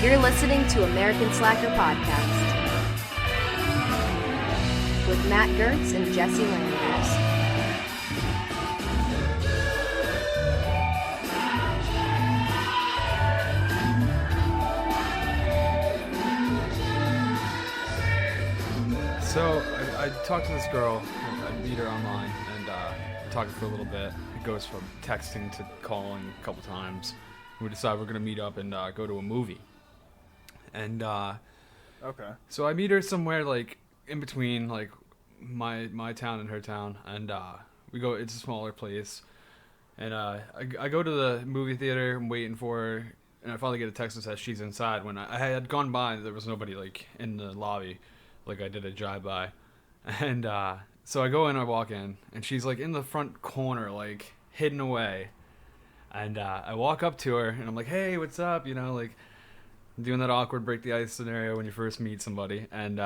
You're listening to American Slacker Podcast with Matt Gertz and Jesse Landers. So I talked to this girl. I meet her online and talked for a little bit. It goes from texting to calling a couple times. We decide we're gonna meet up and go to a movie. And okay. So I meet her somewhere like in between like my town and her town, and we go. It's a smaller place, and I go to the movie theater. I'm waiting for her, and I finally get a text that says she's inside. When I had gone by, there was nobody like in the lobby, like I did a drive-by, and so I go in, I walk in, and she's like in the front corner, like hidden away, and I walk up to her, and I'm like, hey, what's up? You know, like doing that awkward break the ice scenario when you first meet somebody, and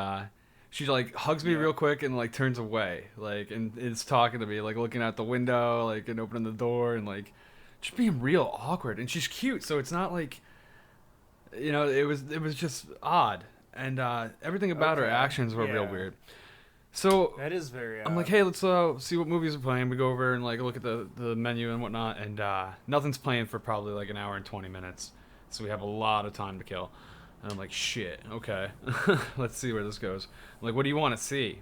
she like hugs me real quick and like turns away, like, and is talking to me, like looking out the window, like, and opening the door, and like just being real awkward. And she's cute, so it's not like, you know, it was just odd. And everything about her actions were real weird. So that is very odd. I'm like, hey, let's see what movies are playing. We go over and like look at the menu and whatnot, and nothing's playing for probably like an hour and 20 minutes. So we have a lot of time to kill. And I'm like, shit, okay. Let's see where this goes. I'm like, what do you want to see?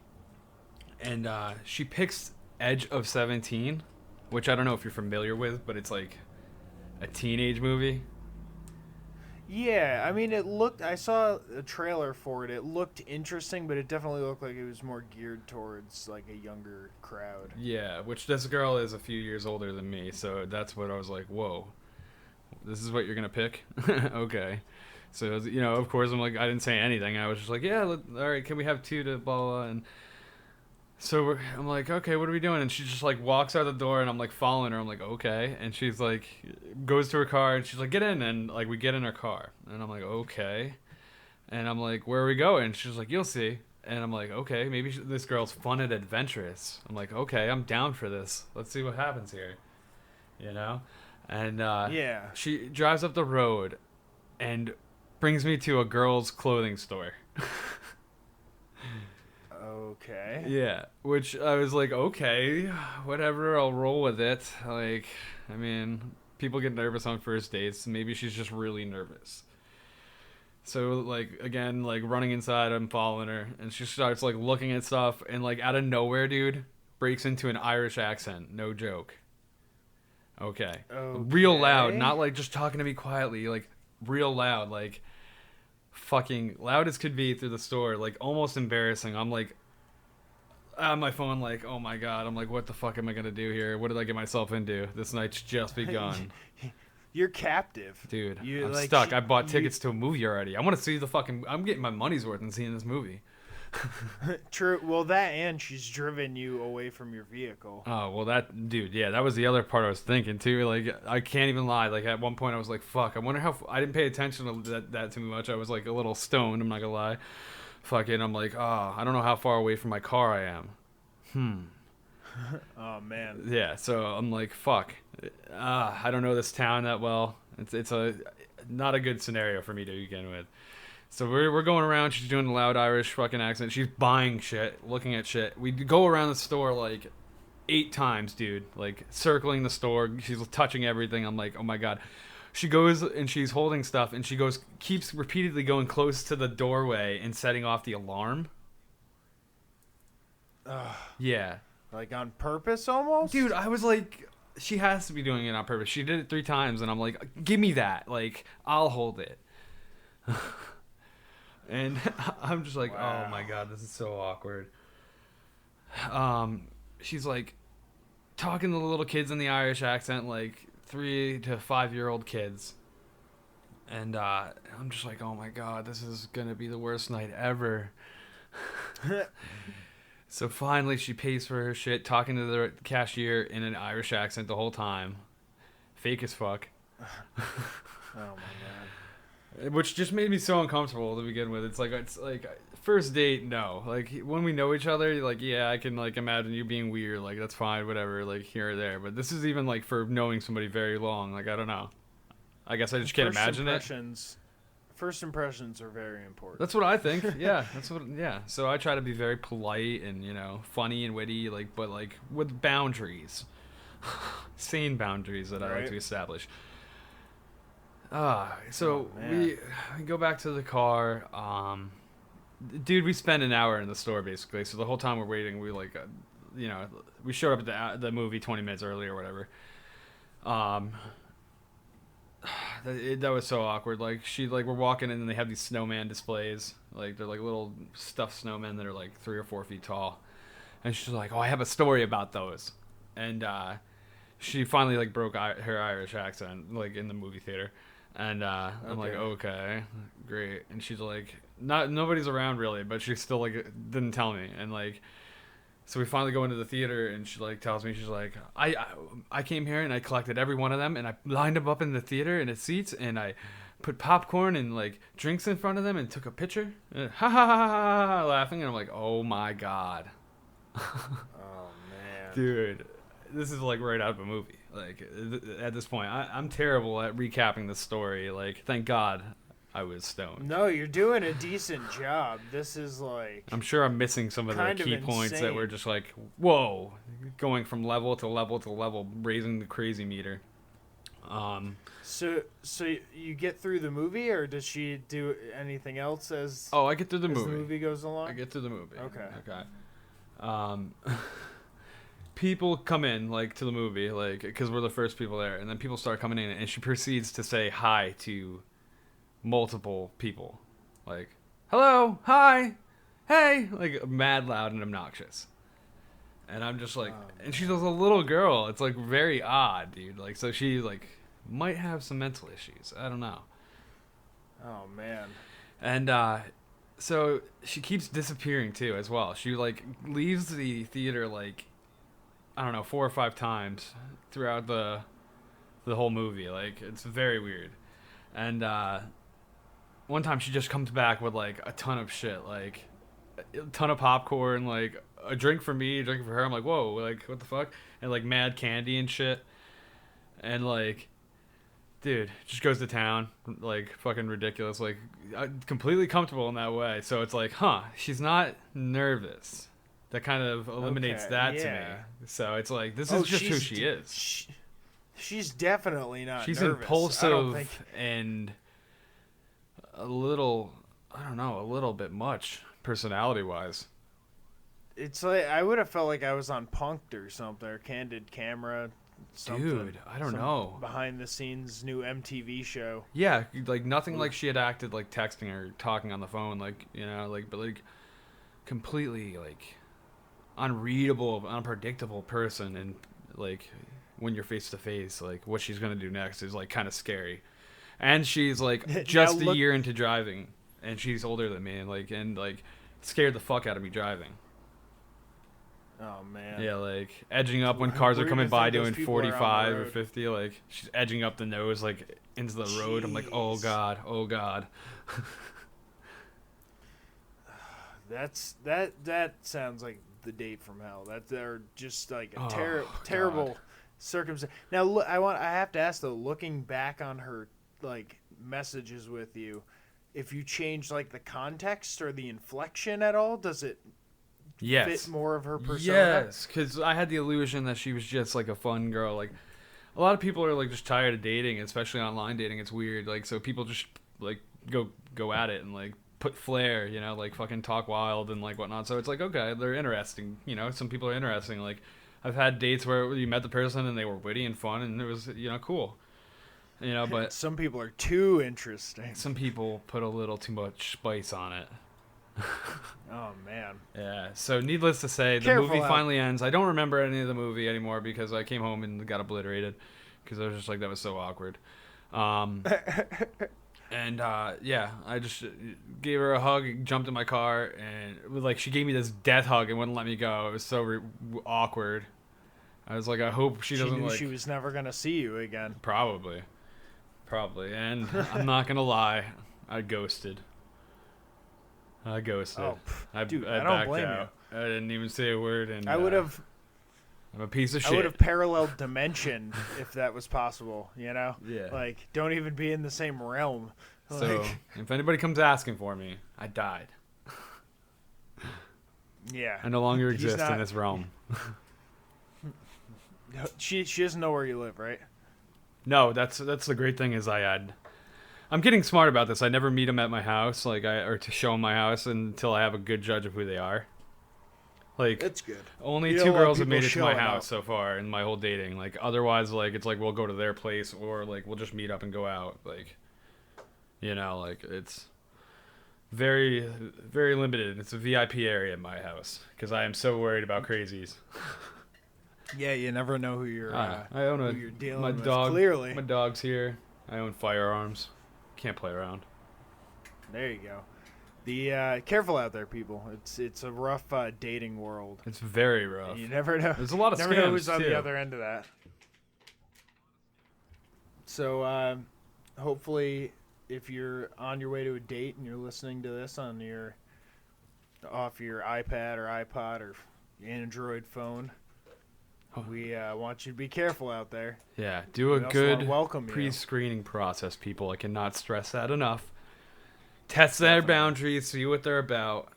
And she picks Edge of 17, which I don't know if you're familiar with, but it's like a teenage movie. Yeah, I mean, I saw a trailer for it. It looked interesting, but it definitely looked like it was more geared towards like a younger crowd. Yeah, which this girl is a few years older than me, so that's what I was like, whoa. This is what you're going to pick? Okay. So, you know, of course, I'm like, I didn't say anything. I was just like, yeah, all right, can we have two to blah, blah, blah. And so I'm like, okay, what are we doing? And she just, like, walks out the door, and I'm, like, following her. I'm like, okay. And she's, like, goes to her car, and she's like, get in. And, like, we get in her car. And I'm like, okay. And I'm like, where are we going? And she's like, you'll see. And I'm like, okay, maybe this girl's fun and adventurous. I'm like, okay, I'm down for this. Let's see what happens here. You know? And she drives up the road and brings me to a girl's clothing store. Okay. Yeah, which I was like, okay, whatever, I'll roll with it. Like, I mean, people get nervous on first dates. Maybe she's just really nervous. So, like, again, like, running inside, I'm following her, and she starts, like, looking at stuff, and, like, out of nowhere, dude, breaks into an Irish accent. No joke. Okay. Real loud, not like just talking to me quietly, like real loud, like fucking loud as could be through the store, like almost embarrassing. I'm like on my phone, like, oh my god, I'm like, what the fuck am I gonna do here? What did I get myself into? This night's just begun. You're captive, dude. I'm like, stuck. I bought tickets to a movie already. I want to see I'm getting my money's worth in seeing this movie. True. Well, that and she's driven you away from your vehicle. Oh, well, that, dude, yeah, that was the other part I was thinking, too. Like, I can't even lie. Like, at one point, I was like, fuck, I wonder how... I didn't pay attention to that too much. I was, like, a little stoned, I'm not gonna lie. Fucking, I'm like, oh, I don't know how far away from my car I am. Oh, man. Yeah, so I'm like, fuck. I don't know this town that well. It's not a good scenario for me to begin with. So we're going around. She's doing a loud Irish fucking accent. She's buying shit, looking at shit. We go around the store like 8 times, dude. Like circling the store. She's touching everything. I'm like, oh my god. She goes and she's holding stuff, and she keeps repeatedly going close to the doorway and setting off the alarm. Yeah. Like on purpose, almost. Dude, I was like, she has to be doing it on purpose. She did it 3 times, and I'm like, give me that. Like, I'll hold it. And I'm just like, wow. Oh my god, this is so awkward. She's like talking to the little kids in the Irish accent, like 3 to 5-year-old kids. And I'm just like, oh my god, this is gonna be the worst night ever. So finally she pays for her shit, talking to the cashier in an Irish accent the whole time. Fake as fuck. Oh my god. Which just made me so uncomfortable to begin with. It's like first date, no. Like when we know each other, like, yeah, I can like imagine you being weird, like that's fine, whatever, like here or there. But this is even like for knowing somebody very long, like I don't know. I guess I just can't imagine it. First impressions are very important. That's what I think. Yeah, yeah. So I try to be very polite and funny and witty, but with boundaries, sane boundaries that I like to establish. So we go back to the car. Dude, we spent an hour in the store basically. So the whole time we're waiting, we we showed up at the movie 20 minutes early or whatever. That was so awkward. We're walking in and they have these snowman displays. They're little stuffed snowmen that are 3 or 4 feet tall. And she's like, "Oh, I have a story about those." And she finally broke her Irish accent in the movie theater. And I'm like, "Okay, great." And she's like, nobody's around really, but she still didn't tell me. And so we finally go into the theater, and she tells me, she's like, I came here and I collected every one of them, and I lined them up in the theater in its seats, and I put popcorn and drinks in front of them and took a picture. And, ha ha ha ha ha, laughing, and I'm like, oh my god. Oh man, dude, this is right out of a movie. At this point, I'm terrible at recapping the story. Thank God I was stoned. No, you're doing a decent job. This is I'm sure I'm missing some of the key points that were just whoa, going from level to level to level, raising the crazy meter. So you get through the movie, or does she do anything else as? Oh, I get through the movie. The movie goes along. I get through the movie. Okay. People come in to the movie because we're the first people there, and then people start coming in, and she proceeds to say hi to multiple people, hello, hi, hey, mad loud and obnoxious. And I'm just and she's a little girl. It's very odd, dude. So she might have some mental issues. I don't know. Oh man. And so she keeps disappearing too as well. She leaves the theater I don't know, 4 or 5 times throughout the whole movie. It's very weird. And one time she just comes back with a ton of shit, a ton of popcorn, a drink for me, a drink for her. I'm like, whoa, what the fuck? And mad candy and shit. And dude, just goes to town, fucking ridiculous, completely comfortable in that way. So it's she's not nervous. That kind of eliminates that to me. So it's this is just who she is. She's definitely not. She's nervous. Impulsive and a little bit much personality-wise. It's I would have felt I was on Punk'd or something, or Candid Camera. Something, dude, I don't know. Behind the scenes new MTV show. Yeah, nothing she had acted texting or talking on the phone, but completely unreadable, unpredictable person, and when you're face to face, what she's gonna do next is kind of scary. And she's just a year into driving, and she's older than me, and scared the fuck out of me driving. Oh man. Yeah, edging up when cars are coming by doing 45 or 50, she's edging up the nose into the road. I'm like, oh god, oh god. That sounds like the date from hell. They're just a terrible circumstance. Now look, I have to ask though, looking back on her messages with you, if you change the context or the inflection at all, does it fit more of her persona? Yes, because I had the illusion that she was just a fun girl. A lot of people are just tired of dating, especially online dating. It's weird. So people just go at it and put flair, fucking talk wild and whatnot. So it's okay, they're interesting. Some people are interesting. I've had dates where you met the person and they were witty and fun, and it was cool. But some people are too interesting. Some people put a little too much spice on it. Oh man. Yeah. So needless to say, the movie finally ends. I don't remember any of the movie anymore because I came home and got obliterated because I was just that was so awkward. And yeah, I just gave her a hug, jumped in my car, and it was she gave me this death hug and wouldn't let me go. It was so awkward. I was I hope she doesn't knew she was never gonna see you again. Probably. And I'm not gonna lie, I ghosted. Oh, dude, I don't blame out. You. I didn't even say a word, and I would have. I'm a piece of shit. I would have paralleled dimension if that was possible. Yeah. Don't even be in the same realm. So if anybody comes asking for me, I died. Yeah. I no longer exist in this realm. She doesn't know where you live, right? No, that's the great thing is I'm getting smart about this. I never meet them at my house, or to show them my house until I have a good judge of who they are. Like, that's good. Only two girls have made it to my house so far in my whole dating. Like, otherwise, like, it's like we'll go to their place or like we'll just meet up and go out. Like, like it's very, very limited. It's a VIP area in my house because I am so worried about crazies. Yeah, you never know who you're. I own who you're dealing my with. dog. Clearly, my dog's here. I own firearms. Can't play around. There you go. The careful out there, people. It's a rough dating world. It's very rough. And you never know. There's a lot of never scams know who's on too. the other end of that. So hopefully, if you're on your way to a date and you're listening to this on off your iPad or iPod or Android phone, we want you to be careful out there. Yeah, do a good welcome pre-screening process, people. I cannot stress that enough. Test their boundaries, see what they're about,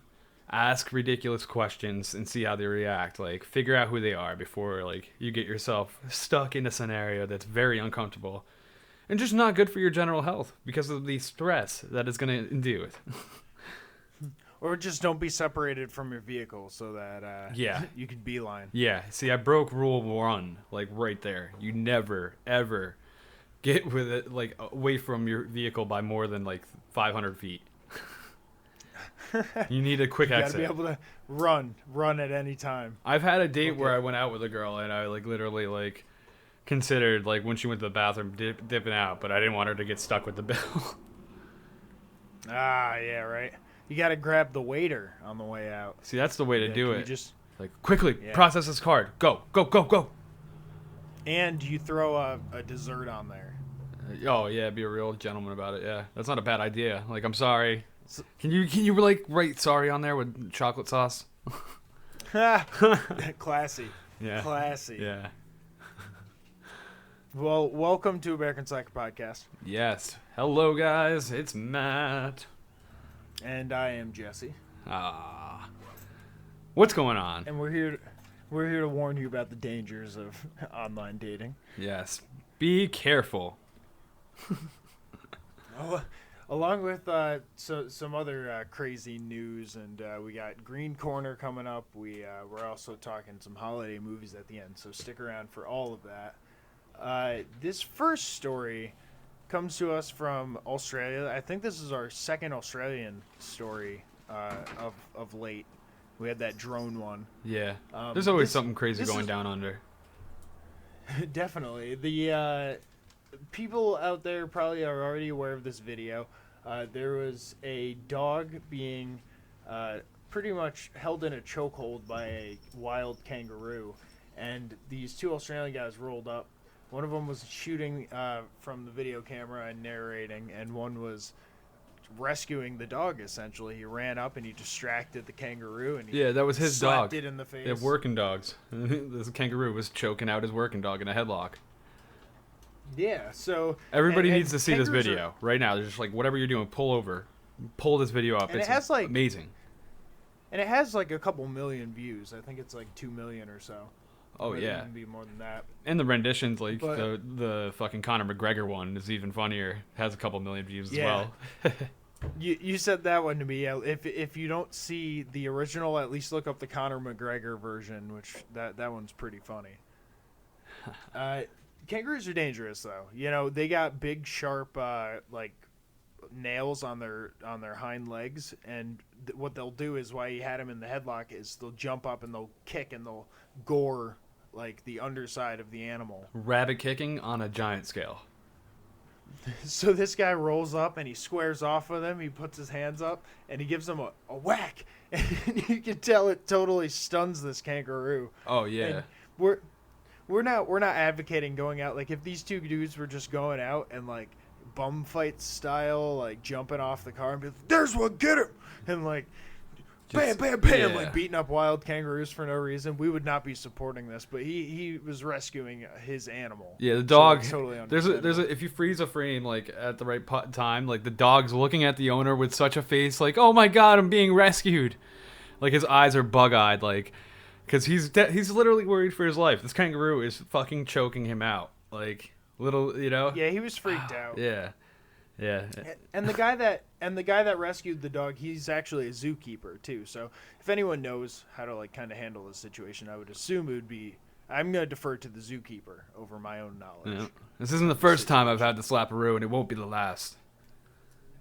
ask ridiculous questions, and see how they react. Like, figure out who they are before, like, you get yourself stuck in a scenario that's very uncomfortable and just not good for your general health because of the stress that it's going to induce. Or just don't be separated from your vehicle so that you can beeline. Yeah, see, I broke rule 1, like, right there. You never, ever get with it, like, away from your vehicle by more than, like, 500 feet. You need a quick exit. You gotta be able to run at any time. I've had a date where I went out with a girl and I, like, literally, like, considered, like, when she went to the bathroom dipping out, but I didn't want her to get stuck with the bill. Yeah, right. You gotta grab the waiter on the way out. See, that's the way to do it. Just like, quickly process this card. Go, go, go, go. And you throw a dessert on there. Oh yeah, be a real gentleman about it. Yeah, that's not a bad idea. Like, I'm sorry. Can you like write sorry on there with chocolate sauce? Classy. Yeah. Classy. Yeah. Well, welcome to American Slacker Podcast. Yes. Hello, guys. It's Matt. And I am Jesse. What's going on? And we're here to warn you about the dangers of online dating. Yes. Be careful. Along with some other crazy news, and we got Green Corner coming up. We're also talking some holiday movies at the end, so stick around for all of that. This first story comes to us from Australia. I think this is our second Australian story of late. We had that drone one. Yeah. There's always something crazy going down under. Definitely. The people out there probably are already aware of this video. There was a dog being pretty much held in a chokehold by a wild kangaroo, and these two Australian guys rolled up. One of them was shooting from the video camera and narrating, and one was rescuing the dog, essentially. He ran up and he distracted the kangaroo, and he that was his slapped dog. it in the face. They have working dogs. This kangaroo was choking out his working dog in a headlock. Yeah, so... Everybody needs to see this video right now. They're just like, whatever you're doing, pull over. Pull this video up. And it's it has, like, amazing. And it has like a couple million views. I think it's like 2 million or so. Oh, It yeah. even be more than that. And the renditions, like But- the fucking Conor McGregor one is even funnier. Has a couple million views as Yeah. well. You said that one to me. If you don't see the original, at least look up the Conor McGregor version, which that one's pretty funny. Kangaroos are dangerous, though. You know, they got big, sharp, like nails on their hind legs, and what they'll do is, why you had them in the headlock, is they'll jump up and they'll kick and they'll gore like the underside of the animal. Rabbit kicking on a giant scale. So this guy rolls up and he squares off with him. He puts his hands up and he gives him a whack, and you can tell it totally stuns this kangaroo. Oh yeah. And we're not advocating going out. Like, if these two dudes were just going out and like bum fight style, like jumping off the car and be like, "There's one, get him," and like bam, bam, bam, yeah. like beating up wild kangaroos for no reason, we would not be supporting this. But he was rescuing his animal. Yeah, the So dog. it's totally there's understandable. if you freeze a frame like at the right time, like the dog's looking at the owner with such a face, like, oh my god, I'm being rescued. Like his eyes are bug-eyed, like, because he's literally worried for his life. This kangaroo is fucking choking him out, like little, you know. Yeah, he was freaked out. Yeah. Yeah. And the guy that rescued the dog, he's actually a zookeeper too. So if anyone knows how to like kind of handle the situation, I would assume it would be. I'm gonna defer to the zookeeper over my own knowledge. Yeah. This isn't the first time I've had to slap a roo, and it won't be the last.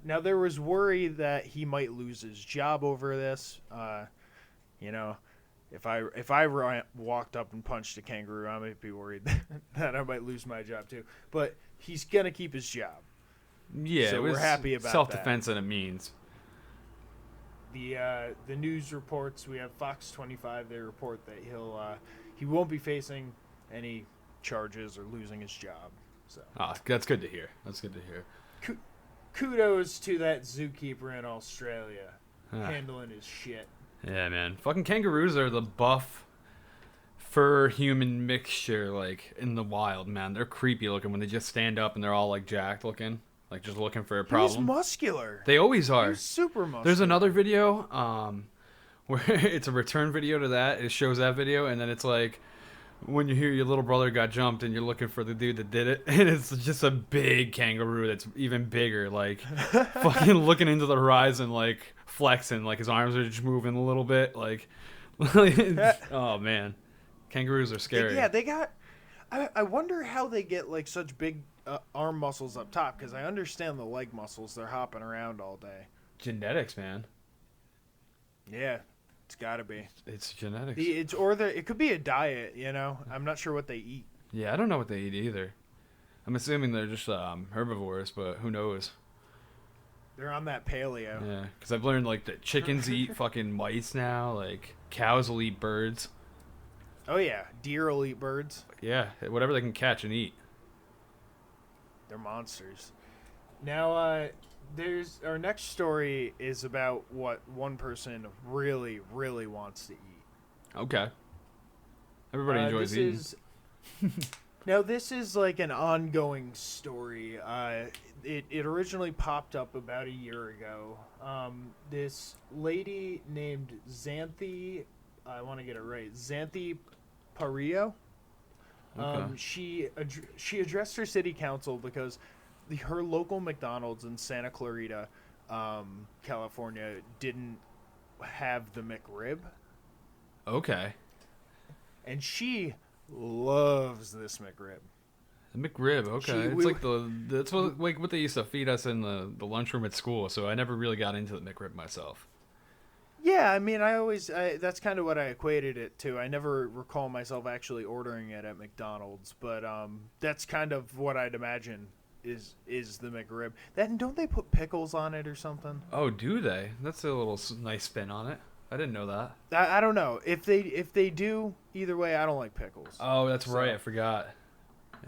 Now there was worry that he might lose his job over this. You know, if I walked up and punched a kangaroo, I might be worried that I might lose my job too. But he's gonna keep his job. Yeah, So it was we're happy about self-defense and it means. The news reports, we have Fox 25. They report that he won't be facing any charges or losing his job. So That's good to hear. That's good to hear. Kudos to that zookeeper in Australia Ah. handling his shit. Yeah, man. Fucking kangaroos are the buff fur human mixture, like in the wild, man. They're creepy looking when they just stand up and they're all like jacked looking, like just looking for a problem. He's muscular. They always are. He's super muscular. There's another video where it's a return video to that. It shows that video, and then it's like when you hear your little brother got jumped and you're looking for the dude that did it, and it's just a big kangaroo that's even bigger, like fucking looking into the horizon, like flexing, like his arms are just moving a little bit, like oh man, kangaroos are scary. Yeah, they got. I wonder how they get like such big arm muscles up top, because I understand the leg muscles. They're hopping around all day. Genetics, man. Yeah, it's got to be. It's genetics. It could be a diet. You know, I'm not sure what they eat. Yeah, I don't know what they eat either. I'm assuming they're just herbivores, but who knows? They're on that paleo. Yeah, because I've learned like that chickens eat fucking mice now. Like cows will eat birds. Oh yeah, deer will eat birds. Yeah, whatever they can catch and eat. They're monsters. Now, there's our next story is about what one person really, really wants to eat. Okay. Everybody enjoys eating. Now, this is like an ongoing story. It originally popped up about a year ago. This lady named Xanthi, I want to get it right, Xanthi Parillo. Okay. She addressed her city council because her local McDonald's in Santa Clarita, California, didn't have the McRib, Okay. and she loves this McRib. The McRib. Okay. It's we- like that's what they used to feed us in the lunchroom at school. So I never really got into the McRib myself. Yeah, I mean, that's kind of what I equated it to. I never recall myself actually ordering it at McDonald's, but that's kind of what I'd imagine is the McRib. Then don't they put pickles on it or something? Oh, do they? That's a little nice spin on it. I didn't know that. I don't know if they do. Either way, I don't like pickles. Oh, that's So- right. I forgot.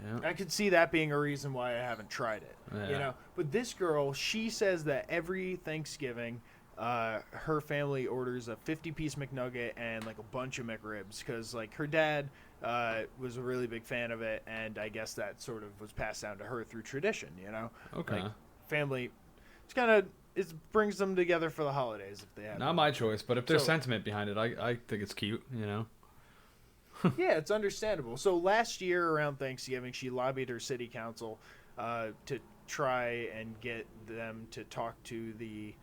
Yeah. I could see that being a reason why I haven't tried it. Yeah. You know, but this girl, she says that every Thanksgiving, her family orders a 50-piece McNugget and like a bunch of McRibs because like her dad was a really big fan of it, and I guess that sort of was passed down to her through tradition. You know, Okay. like family. It's kind of it brings them together for the holidays if they have. Not my choice, but if there's So- sentiment behind it, I think it's cute. You know. Yeah, it's understandable. So last year around Thanksgiving, she lobbied her city council to try and get them to talk to the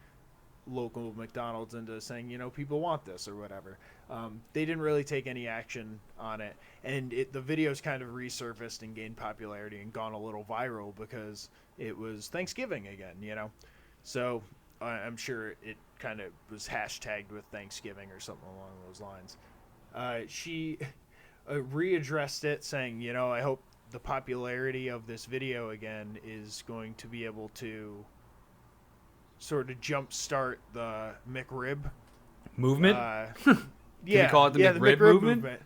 local McDonald's into saying, you know, people want this or whatever. They didn't really take any action on it, and the videos kind of resurfaced and gained popularity and gone a little viral because it was Thanksgiving again, you know. So I'm sure it kind of was hashtagged with Thanksgiving or something along those lines. She readdressed it saying, you know, I hope the popularity of this video again is going to be able to sort of jumpstart the McRib Movement. yeah, we call it the yeah, McRib the McRib movement?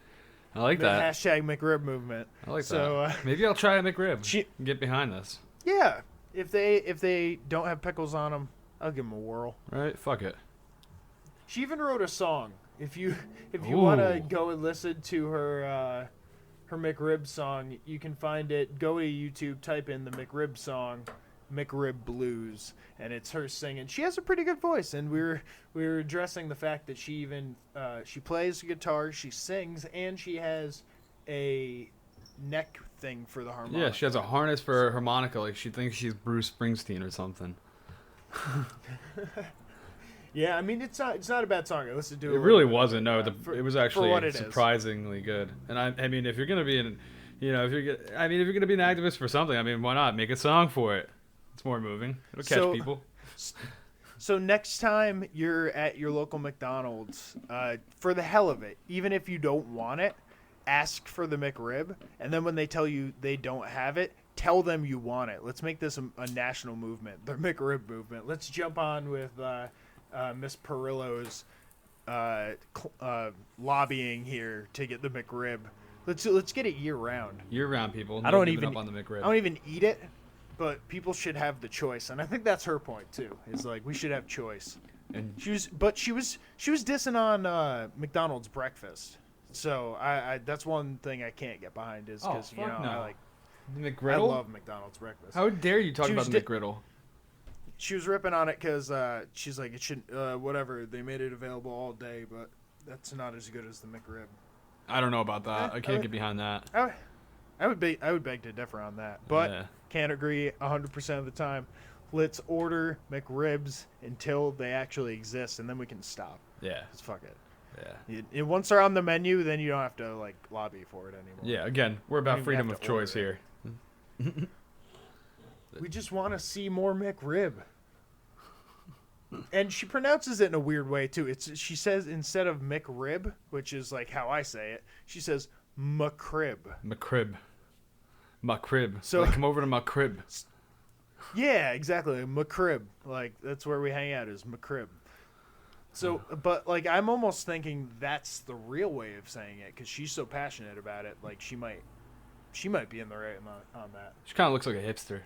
I like the that. hashtag McRib movement. I like So, that. Maybe I'll try a McRib. she- Get behind this. Yeah, if they don't have pickles on them, I'll give them a whirl. Right? Fuck it. She even wrote a song. If you want to go and listen to her Mcrib song, you can find it. Go to YouTube, type in the Mcrib song, Mcrib Blues, and it's her singing. She has a pretty good voice, and we were addressing the fact that she even she plays guitar, she sings, and she has a neck thing for the harmonica. Yeah, she has a harness for her harmonica, like she thinks she's Bruce Springsteen or something. Yeah, I mean it's not a bad song. I listened to it. It really wasn't. No, it was actually it surprisingly good. And I mean, if you're gonna be if you're gonna be an activist for something, I mean, why not make a song for it? It's more moving. It'll catch people. So next time you're at your local McDonald's, for the hell of it, even if you don't want it, ask for the McRib, and then when they tell you they don't have it, tell them you want it. Let's make this a national movement, the McRib movement. Let's jump on with Miss Perillo's lobbying here to get the McRib. Let's get it year round. Year round, people. I don't even up on the McRib. I don't even eat it, but people should have the choice, and I think that's her point too. Is like we should have choice. And she was dissing on McDonald's breakfast. So I that's one thing I can't get behind is because no. I McGriddle? I love McDonald's breakfast. How dare you talk about the McGriddle? She was ripping on it because she's like, it shouldn't, whatever. They made it available all day, but that's not as good as the McRib. I don't know about that. I can't get behind that. I would beg to differ on that, but can't agree 100% of the time. Let's order McRibs until they actually exist, and then we can stop. Yeah. Just fuck it. Yeah. Once they're on the menu, then you don't have to like lobby for it anymore. Yeah. Again, we're about freedom of choice here. We just want to see more McRib. And she pronounces it in a weird way too. She says instead of McRib, which is like how I say it, she says Mcrib. Mcrib. So like, come over to Mcrib. Yeah, exactly. Mcrib. Like that's where we hang out is Mcrib. So, but like I'm almost thinking that's the real way of saying it because she's so passionate about it. Like she might be in the right on that. She kind of looks like a hipster.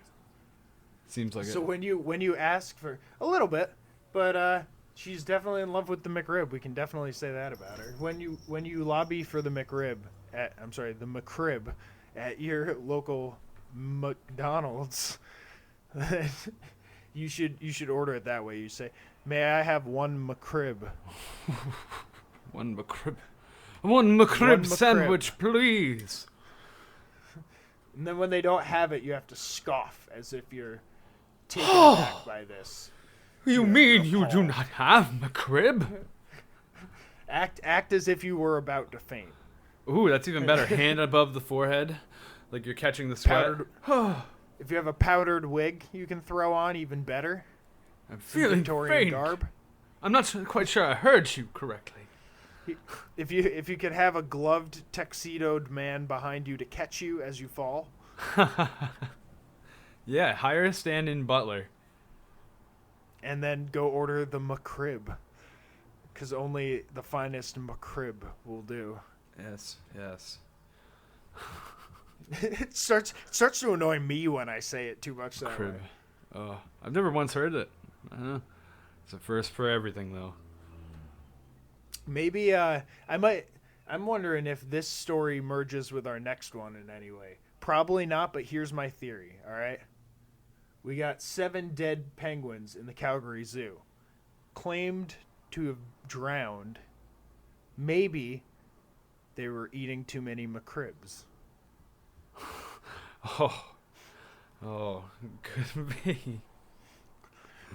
Seems like it. So when you ask for a little bit, but she's definitely in love with the McRib. We can definitely say that about her. When you lobby for the McRib the McRib at your local McDonald's, you should order it that way. You say, "May I have one McRib?" One McRib. One McRib sandwich, please. And then when they don't have it, you have to scoff as if you're taken aback by this. You mean you do not have McRib? Act as if you were about to faint. Ooh, that's even better. Hand above the forehead, like you're catching the sweat. If you have a powdered wig you can throw on, even better. I'm feeling Victorian faint. garb. I'm not quite sure I heard you correctly. If you could have a gloved, tuxedoed man behind you to catch you as you fall. Yeah, hire a stand-in butler. And then go order the McRib. Because only the finest McRib will do. Yes. It starts to annoy me when I say it too much that way. Oh, I've never once heard it. It's a first for everything, though. Maybe I'm wondering if this story merges with our next one in any way. Probably not, but here's my theory, all right? We got 7 dead penguins in the Calgary Zoo, claimed to have drowned. Maybe they were eating too many McRibs. Oh, could be.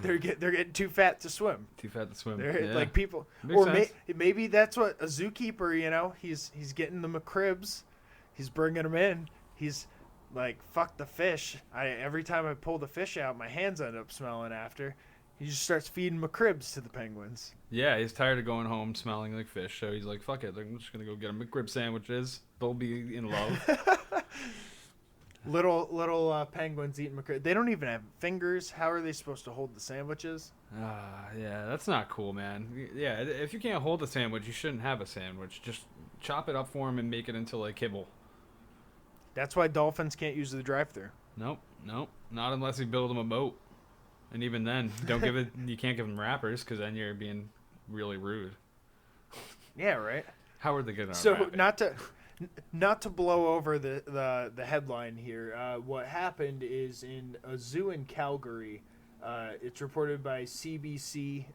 They're getting too fat to swim. Too fat to swim. They're like people, Makes sense. Maybe that's what a zookeeper. He's getting the McRibs, he's bringing them in. He's like, fuck the fish. Every time I pull the fish out, my hands end up smelling after. He just starts feeding McRibs to the penguins. Yeah, he's tired of going home smelling like fish, so he's like, fuck it, I'm just gonna go get a McRib sandwiches. They'll be in love. Little penguins eating McRib. They don't even have fingers. How are they supposed to hold the sandwiches? Yeah, that's not cool, man. Yeah, if you can't hold a sandwich, you shouldn't have a sandwich. Just chop it up for them and make it into like kibble. That's why dolphins can't use the drive-thru. Nope, not unless you build them a boat. And even then, you can't give them wrappers because then you're being really rude. Yeah, right. How are they gonna? So not to blow over the headline here. What happened is in a zoo in Calgary. It's reported by CBC,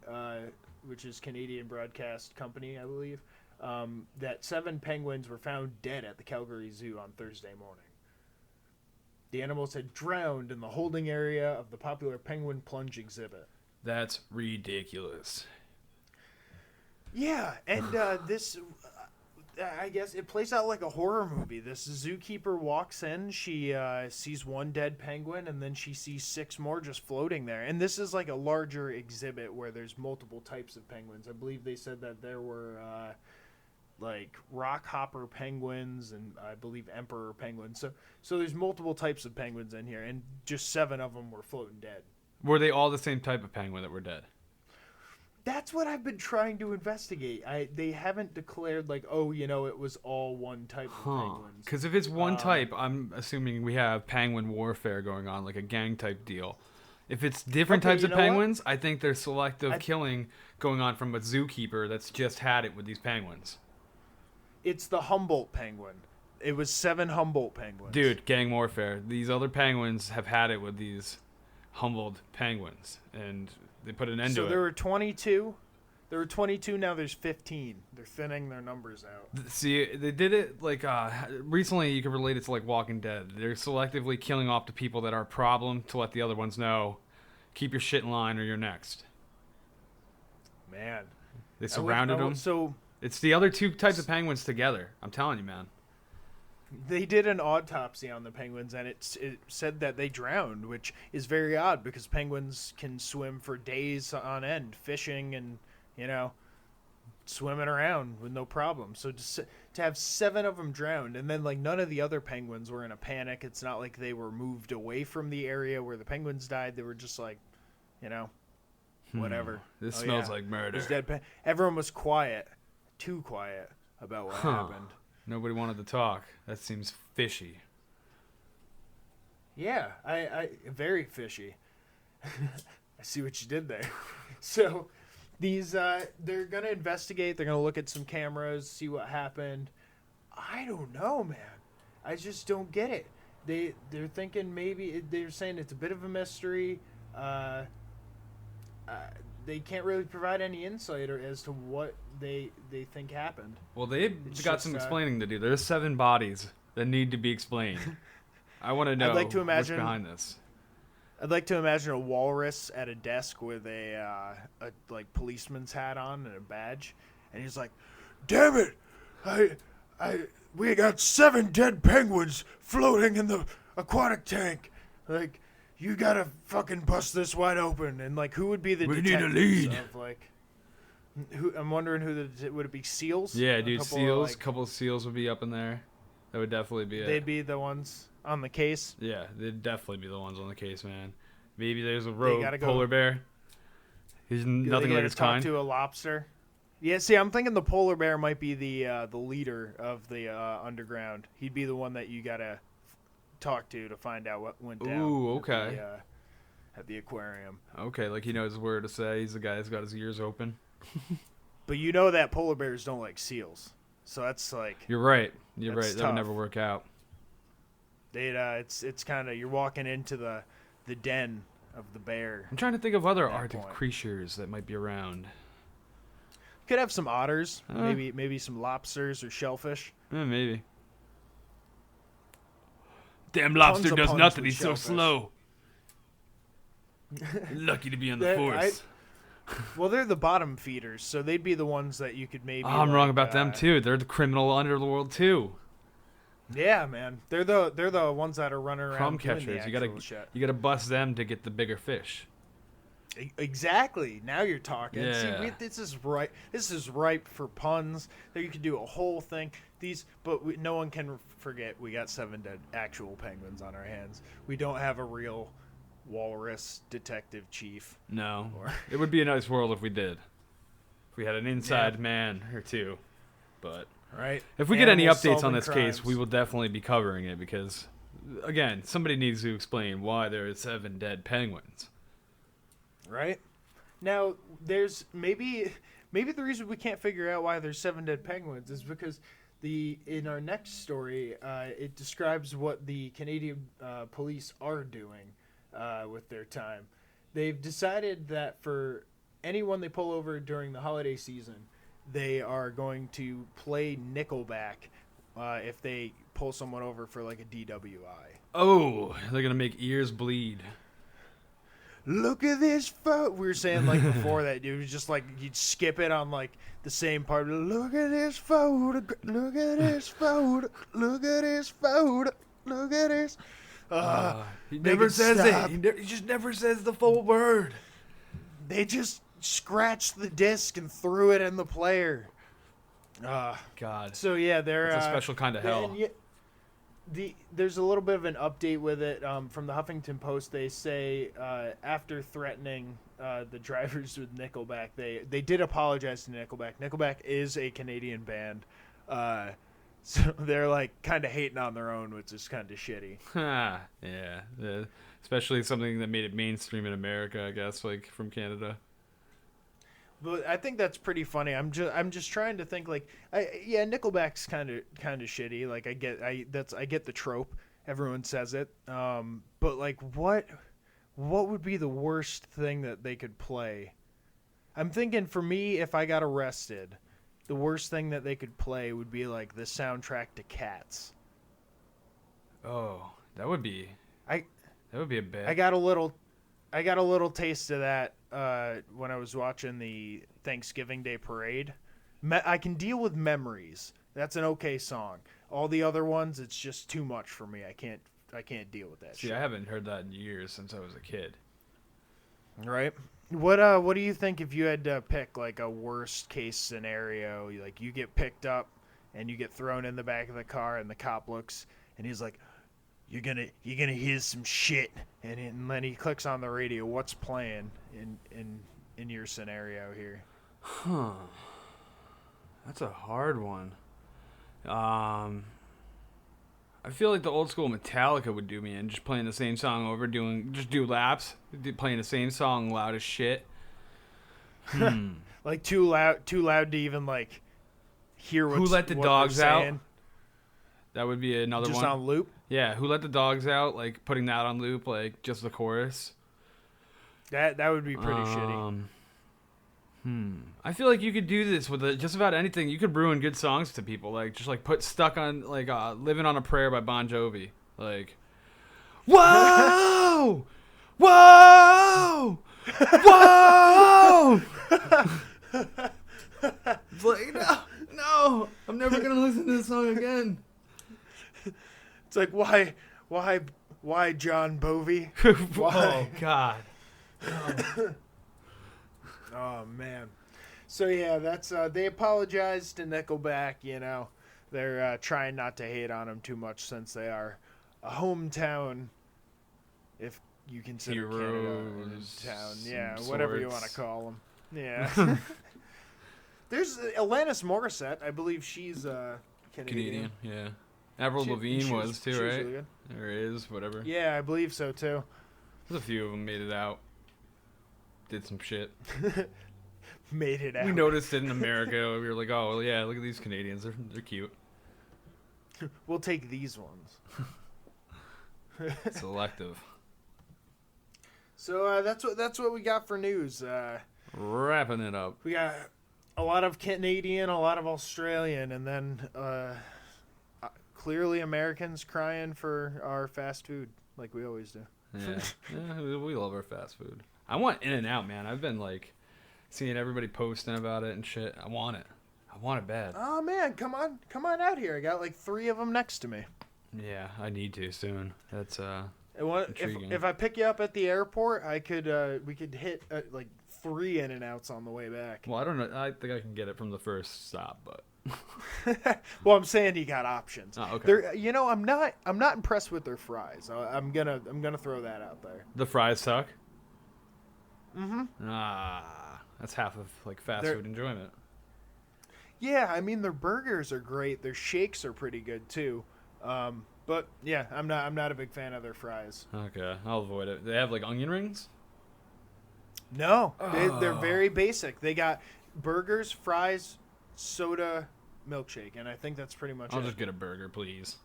which is Canadian Broadcast Company, I believe, that 7 penguins were found dead at the Calgary Zoo on Thursday morning. The animals had drowned in the holding area of the popular penguin plunge exhibit. That's ridiculous. Yeah, and this, I guess it plays out like a horror movie. This zookeeper walks in, she sees 1 dead penguin, and then she sees 6 more just floating there. And this is like a larger exhibit where there's multiple types of penguins. I believe they said that there were like rock hopper penguins and I believe emperor penguins. So there's multiple types of penguins in here, and just 7 of them were floating dead. Were they all the same type of penguin that were dead? That's what I've been trying to investigate. They haven't declared like, oh, it was all one type of penguins. Because if it's one type, I'm assuming we have penguin warfare going on, like a gang type deal. If it's different types of penguins, I think there's selective killing going on from a zookeeper that's just had it with these penguins. It's the Humboldt penguin. It was 7 Humboldt penguins. Dude, gang warfare. These other penguins have had it with these Humboldt penguins, and they put an end to it. So there were 22. There were 22. Now there's 15. They're thinning their numbers out. See, they did it like recently. You can relate it to like Walking Dead. They're selectively killing off the people that are a problem to let the other ones know, keep your shit in line or you're next. Man, they surrounded them. So it's the other 2 types of penguins together. I'm telling you, man. They did an autopsy on the penguins, and it said that they drowned, which is very odd because penguins can swim for days on end, fishing and, swimming around with no problem. So to have 7 of them drowned, and then like none of the other penguins were in a panic. It's not like they were moved away from the area where the penguins died. They were just like, whatever. This smells like murder. Dead everyone was quiet, too quiet about what happened. Nobody wanted to talk. That seems fishy. Yeah, I very fishy. I see what you did there. So these they're gonna investigate. They're gonna look at some cameras, see what happened. I don't know, man. I just don't get it. They're thinking maybe they're saying it's a bit of a mystery. They can't really provide any insight as to what they think happened. Well, they've got some explaining to do. There's 7 bodies that need to be explained. I want to know what's behind this. I'd like to imagine a walrus at a desk with a like policeman's hat on and a badge, and he's like, "Damn it, we got 7 dead penguins floating in the aquatic tank. Like, you gotta fucking bust this wide open." And like, who would be the detectives? We need a lead. Of, like, I'm wondering would it be seals? Yeah, dude, seals. A couple of seals would be up in there. That would definitely be it. They'd be the ones on the case. Yeah, they'd definitely be the ones on the case, man. Maybe there's a rogue polar bear. He's nothing like his kind. Talk to a lobster. Yeah, see, I'm thinking the polar bear might be the leader of the underground. He'd be the one that you gotta talk to find out what went down. Ooh, okay. At the aquarium. Okay, like he knows where to say. He's the guy that's got his ears open. But that polar bears don't like seals, so that's like. You're right. You're right. Tough. That would never work out. It's kind of you're walking into the den of the bear. I'm trying to think of other Arctic creatures that might be around. Could have some otters, maybe some lobsters or shellfish. Maybe. Damn lobster does nothing. He's so slow. Lucky to be on the force. Well, they're the bottom feeders, so they'd be the ones that you could maybe. I'm wrong about them too. They're the criminal underworld too. Yeah, man. They're the ones that are running around. Crumb catchers. You gotta bust them to get the bigger fish. Exactly. Now you're talking. Yeah. See, this is ripe for puns. There you could do a whole thing. No one can forget we got 7 dead actual penguins on our hands. We don't have a real walrus detective chief. No. It would be a nice world if we did. If we had an inside man or 2. But right. If we get any updates on this case, we will definitely be covering it because, again, somebody needs to explain why there are 7 dead penguins. Right. Now, there's maybe maybe the reason we can't figure out why there's 7 dead penguins is because in our next story, it describes what the Canadian police are doing with their time. They've decided that for anyone they pull over during the holiday season, they are going to play Nickelback if they pull someone over for like a DWI. Oh, they're gonna make ears bleed. Look at this photo. We were saying like before that, dude, it was just like you'd skip it on like the same part. Look at this photo. Look at this photo. Look at this photo. Look at this. He never says it. He just never says the full word. They just scratched the disc and threw it in the player. God. So yeah, they're it's a special kind of hell. There's a little bit of an update with it from the Huffington Post. They say after threatening the drivers with Nickelback, they did apologize to Nickelback. Nickelback is a Canadian band, so they're like kind of hating on their own, which is kind of shitty. Yeah, especially something that made it mainstream in America, I guess, like from Canada. But I think that's pretty funny. I'm just trying to think like, Nickelback's kind of shitty. Like I get the trope. Everyone says it. But like what would be the worst thing that they could play? I'm thinking for me, if I got arrested, the worst thing that they could play would be like the soundtrack to Cats. Oh, that would be a bit. I got a little taste of that when I was watching the Thanksgiving Day parade. I can deal with Memories. That's an okay song. All the other ones, it's just too much for me. I can't deal with that shit. See, I haven't heard that in years since I was a kid. Right? What do you think if you had to pick like a worst case scenario? Like you get picked up and you get thrown in the back of the car and the cop looks and he's like, You're gonna hear some shit, and then he clicks on the radio. What's playing in your scenario here? Huh. That's a hard one. I feel like the old school Metallica would do me in, just playing the same song over, do laps, playing the same song loud as shit. Like too loud to even like hear Who Let the Dogs Out? That would be another just one. Just on loop? Yeah, Who Let the Dogs Out, like putting that on loop, like just the chorus. That would be pretty shitty. I feel like you could do this with just about anything. You could ruin good songs to people, like just like put Stuck on like Living on a Prayer by Bon Jovi. Like, whoa, whoa, whoa. It's like no, I'm never gonna listen to this song again. It's like why John Bovey? Oh God. Oh man. So yeah, that's they apologized to Nickelback. You know, they're trying not to hate on them too much since they are a hometown, if you consider Canada a town. Yeah, whatever you want to call them. Yeah. There's Alanis Morissette. I believe she's Canadian. Yeah. Avril Lavigne was too, right? Really or is, whatever. Yeah, I believe so too. There's a few of them made it out. Did some shit. Made it out. We noticed it in America. We were like, oh, well, yeah, look at these Canadians. They're cute. We'll take these ones. Selective. So that's what we got for news. Wrapping it up. We got a lot of Canadian, a lot of Australian, and then clearly Americans crying for our fast food, like we always do. Yeah, we love our fast food. I want In-N-Out, man. I've been like seeing everybody posting about it and shit. I want it bad. Oh man, come on out here. I got like 3 of them next to me. Yeah, I need to soon. That's intriguing. If I pick you up at the airport, I could we could hit like 3 In-N-Outs on the way back. Well, I don't know. I think I can get it from the first stop, but. Well, I'm saying you got options. Oh, okay. I'm not impressed with their fries. I'm gonna throw that out there. The fries suck. Mm-hmm. That's half of like fast food enjoyment. Yeah, I mean their burgers are great. Their shakes are pretty good too. But yeah, I'm not a big fan of their fries. Okay, I'll avoid it. They have like onion rings. No, they're very basic. They got burgers, fries, soda, milkshake, and I think that's pretty much I'll it. just get a burger, please.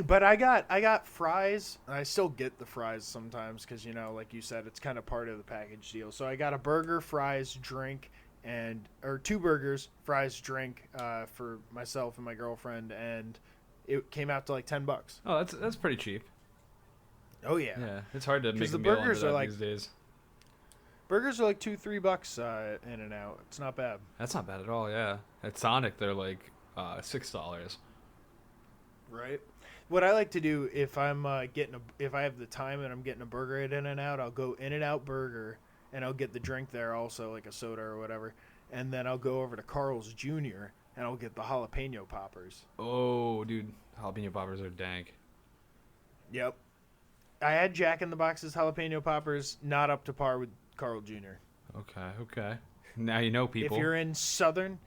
But I got fries. I still get the fries sometimes because, like you said, it's kind of part of the package deal. So I got a burger, fries, drink, or 2 burgers, fries, drink for myself and my girlfriend, and it came out to like $10. Oh, that's pretty cheap. Oh yeah. Yeah, it's hard to make the a meal burgers under are that like- these days. Burgers are like $2-3 in and out. It's not bad. That's not bad at all. Yeah, at Sonic they're like $6. Right. What I like to do if I'm if I have the time and I'm getting a burger at In-N-Out, I'll go In-N-Out Burger and I'll get the drink there also, like a soda or whatever, and then I'll go over to Carl's Jr. and I'll get the jalapeno poppers. Oh, dude, jalapeno poppers are dank. Yep. I had Jack in the Box's jalapeno poppers, not up to par with Carl Jr. Okay. Now you know, people. If you're in southern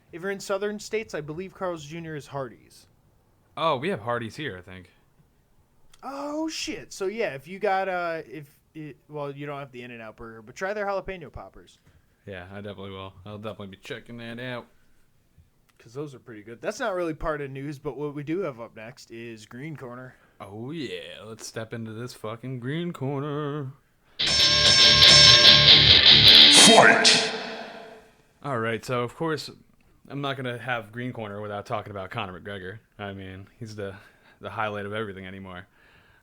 states, I believe Carl's Jr. is Hardee's. Oh, we have Hardee's here, I think. Oh shit! So yeah, if you got you don't have the In-N-Out burger, but try their jalapeno poppers Yeah, I definitely will. I'll definitely be checking that out. because those are pretty good. That's not really part of news, but what we do have up next is Green Corner. Oh yeah, let's step into this fucking green corner. Fight! All right, so of course, I'm not gonna have green corner without talking about Conor McGregor. I mean, he's the highlight of everything anymore.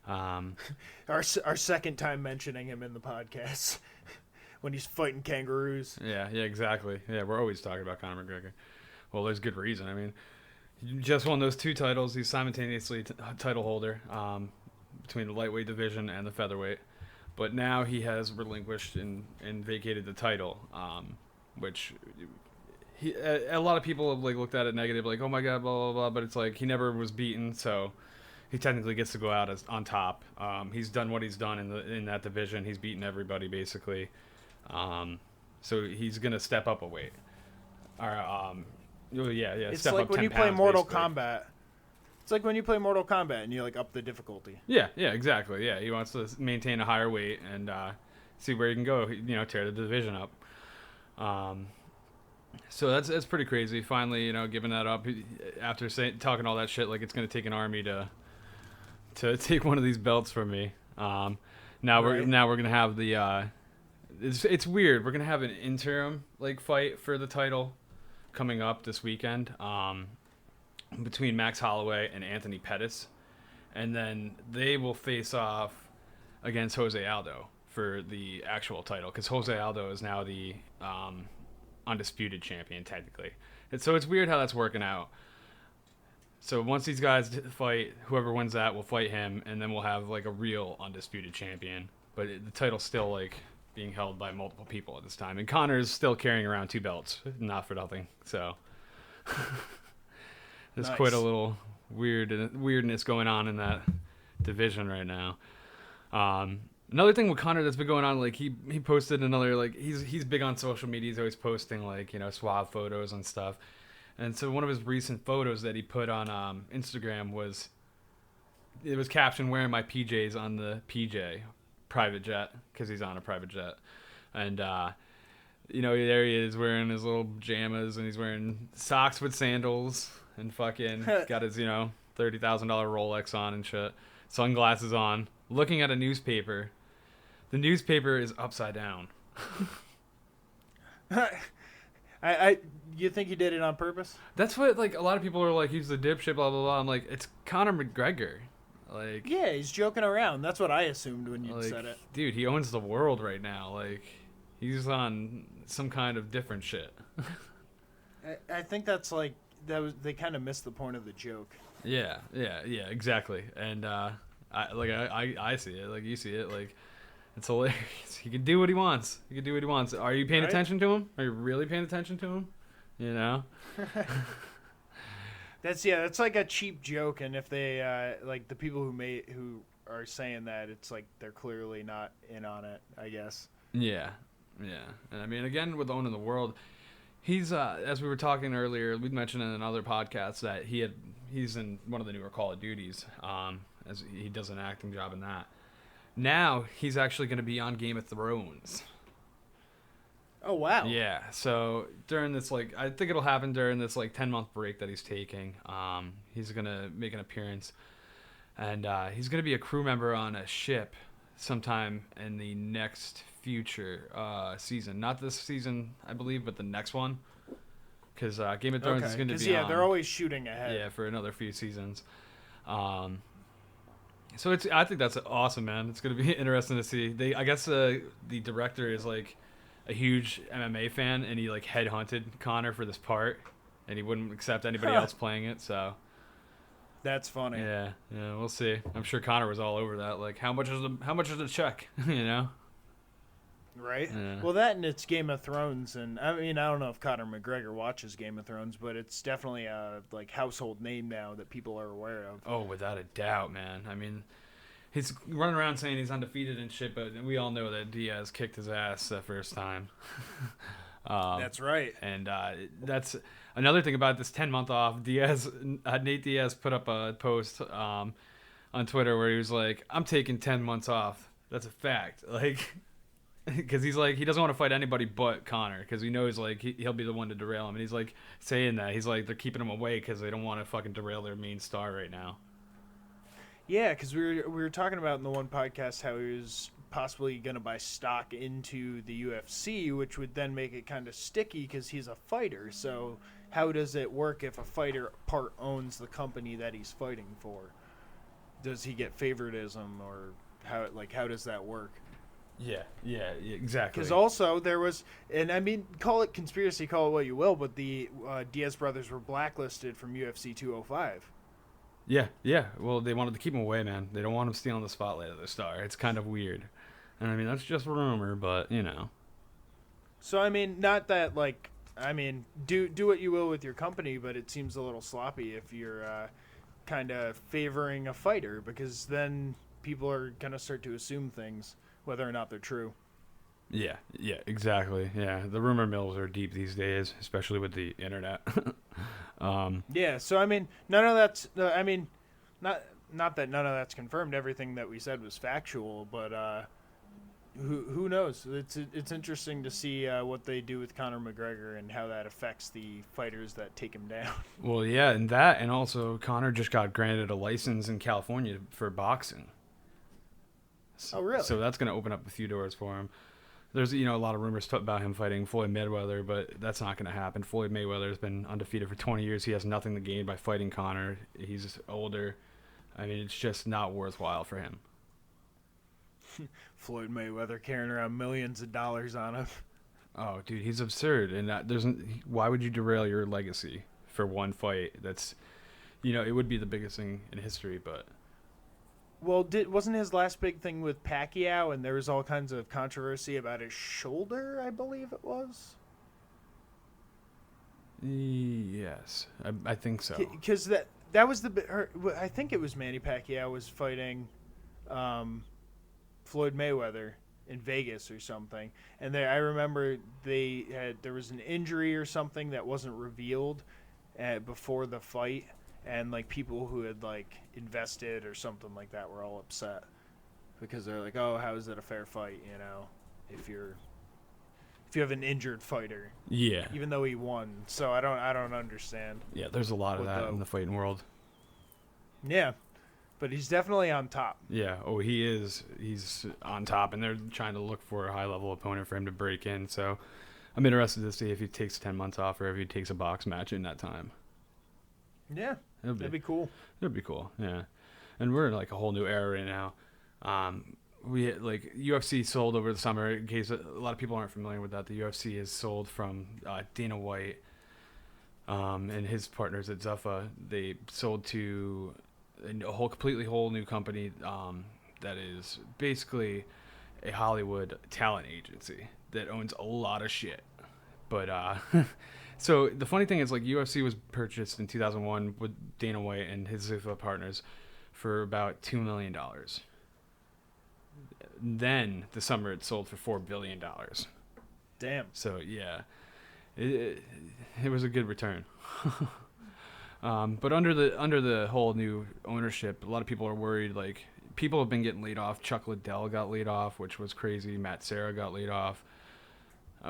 Our second time mentioning him in the podcast when he's fighting kangaroos. Yeah, exactly. Yeah, we're always talking about Conor McGregor. Well, there's good reason. I mean, he just won those 2 titles. He's simultaneously title holder between the lightweight division and the featherweight. But now he has relinquished and vacated the title, which a lot of people have like looked at it negative, like, oh my god, blah blah blah. But it's like he never was beaten, so he technically gets to go out as on top. He's done what he's done in that division. He's beaten everybody basically. So he's gonna step up a weight. It's step like up when 10 you play pounds, Mortal basically. Kombat. It's like when you play Mortal Kombat and you like up the difficulty. Yeah, exactly. Yeah, he wants to maintain a higher weight and see where he can go. Tear the division up. So that's pretty crazy. Finally, giving that up after talking all that shit, like it's gonna take an army to take one of these belts from me. Now we're gonna have the. It's weird. We're gonna have an interim like fight for the title coming up this weekend. Between Max Holloway and Anthony Pettis, and then they will face off against Jose Aldo for the actual title, because Jose Aldo is now the undisputed champion technically. And so it's weird how that's working out. So once these guys fight, whoever wins that will fight him, and then we'll have like a real undisputed champion. But the title's still like being held by multiple people at this time, and Conor's still carrying around 2 belts, not for nothing. So. There's Nice. quite a little weirdness going on in that division right now. Another thing with Conor that's been going on, like he posted another, like he's big on social media. He's always posting like suave photos and stuff. And so one of his recent photos that he put on Instagram was captioned "wearing my PJs on the PJ private jet," because he's on a private jet, and there he is wearing his little pajamas, and he's wearing socks with sandals. And fucking got his, $30,000 Rolex on and shit. Sunglasses on. Looking at a newspaper. The newspaper is upside down. You think he did it on purpose? That's what, like, a lot of people are like, he's the dipshit, blah, blah, blah. I'm like, it's Conor McGregor. Like, Yeah, he's joking around. That's what I assumed when you said it. Dude, he owns the world right now. Like, he's on some kind of different shit. I think that's like they kind of missed the point of the joke. Yeah, exactly. And I see it, like you see it, like it's hilarious. He can do what he wants. Are you paying attention to him? Are you really paying attention to him? That's like a cheap joke, and if they like the people who are saying that, it's like they're clearly not in on it, I guess. Yeah. And I mean, again, with owning the world, he's as we were talking earlier, we mentioned in another podcast that he's in one of the newer Call of Duties, as he does an acting job in that. Now he's actually going to be on Game of Thrones. Oh wow. Yeah, so during this, like, I think it'll happen during this, like, 10-month break that he's taking. He's gonna make an appearance, and he's gonna be a crew member on a ship sometime in the next future season. Not this season, I believe, but the next one, because Game of Thrones is gonna be on, they're always shooting ahead. yeah, for another few seasons. So I think that's awesome, man. It's gonna be interesting to see. I guess the director is like a huge MMA fan, and he like headhunted Conor for this part, and he wouldn't accept anybody else playing it. So That's funny. yeah, we'll see. I'm sure Conor was all over that. Like, how much is the check? You know? Right? Yeah. Well, that and it's Game of Thrones, and I mean, I don't know if Conor McGregor watches Game of Thrones, but it's definitely a like household name now that people are aware of. Oh, without a doubt, man. I mean, he's running around saying he's undefeated and shit, but we all know that Diaz kicked his ass that first time. That's right. And that's another thing about this 10-month off. Nate Diaz put up a post on Twitter where he was like, "I'm taking 10 months off. That's a fact." Like, because he's like, he doesn't want to fight anybody but Conor, because he knows like he'll be the one to derail him. And he's like saying that he's like, they're keeping him away because they don't want to fucking derail their main star right now. Yeah, because we were talking about in the one podcast how he was possibly going to buy stock into the UFC, which would then make it kind of sticky because he's a fighter. So how does it work if a fighter part owns the company that he's fighting for? Does he get favoritism, or how does that work? Yeah, exactly. Because also there was, and I mean, call it conspiracy, call it what you will, but the Diaz brothers were blacklisted from UFC 205. Yeah. Well, they wanted to keep him away, man. They don't want him stealing the spotlight of their star. It's kind of weird. And I mean, that's just a rumor, but you know. So I mean, not that like, I mean, do what you will with your company, but it seems a little sloppy if you're kind of favoring a fighter, because then people are gonna start to assume things, whether or not they're true. Yeah, exactly. Yeah, the rumor mills are deep these days, especially with the internet. Yeah, so I mean, none of that's. I mean, not that none of that's confirmed. Everything that we said was factual, but who knows? It's interesting to see what they do with Conor McGregor and how that affects the fighters that take him down. Well, yeah, and also Conor just got granted a license in California for boxing. Oh, really? So that's going to open up a few doors for him. There's, a lot of rumors about him fighting Floyd Mayweather, but that's not going to happen. Floyd Mayweather has been undefeated for 20 years. He has nothing to gain by fighting Conor. He's older. I mean, it's just not worthwhile for him. Floyd Mayweather carrying around millions of dollars on him. Oh, dude, he's absurd. And why would you derail your legacy for one fight? That's, it would be the biggest thing in history, but... Well, wasn't his last big thing with Pacquiao, and there was all kinds of controversy about his shoulder, I believe it was? Yes, I think so. Because that was I think it was Manny Pacquiao was fighting Floyd Mayweather in Vegas or something, and I remember there was an injury or something that wasn't revealed before the fight. And, like, people who had, like, invested or something like that were all upset. Because they're like, oh, how is it a fair fight, if you have an injured fighter. Yeah. Even though he won. So I don't understand. Yeah, there's a lot of that in the fighting world. Yeah. But he's definitely on top. Yeah. Oh, he is. He's on top, and they're trying to look for a high-level opponent for him to break in. So I'm interested to see if he takes 10 months off or if he takes a box match in that time. Yeah. That'd be cool. It'd be cool, yeah. And we're in like a whole new era right now. We UFC sold over the summer. In case a lot of people aren't familiar with that, the UFC is sold from Dana White and his partners at Zuffa. They sold to a completely whole new company that is basically a Hollywood talent agency that owns a lot of shit. But so the funny thing is, like, UFC was purchased in 2001 with Dana White and his Zuffa partners for about $2 million. Then the summer it sold for $4 billion. Damn. So yeah, it was a good return. But under the whole new ownership, a lot of people are worried. Like, people have been getting laid off. Chuck Liddell got laid off, which was crazy. Matt Serra got laid off.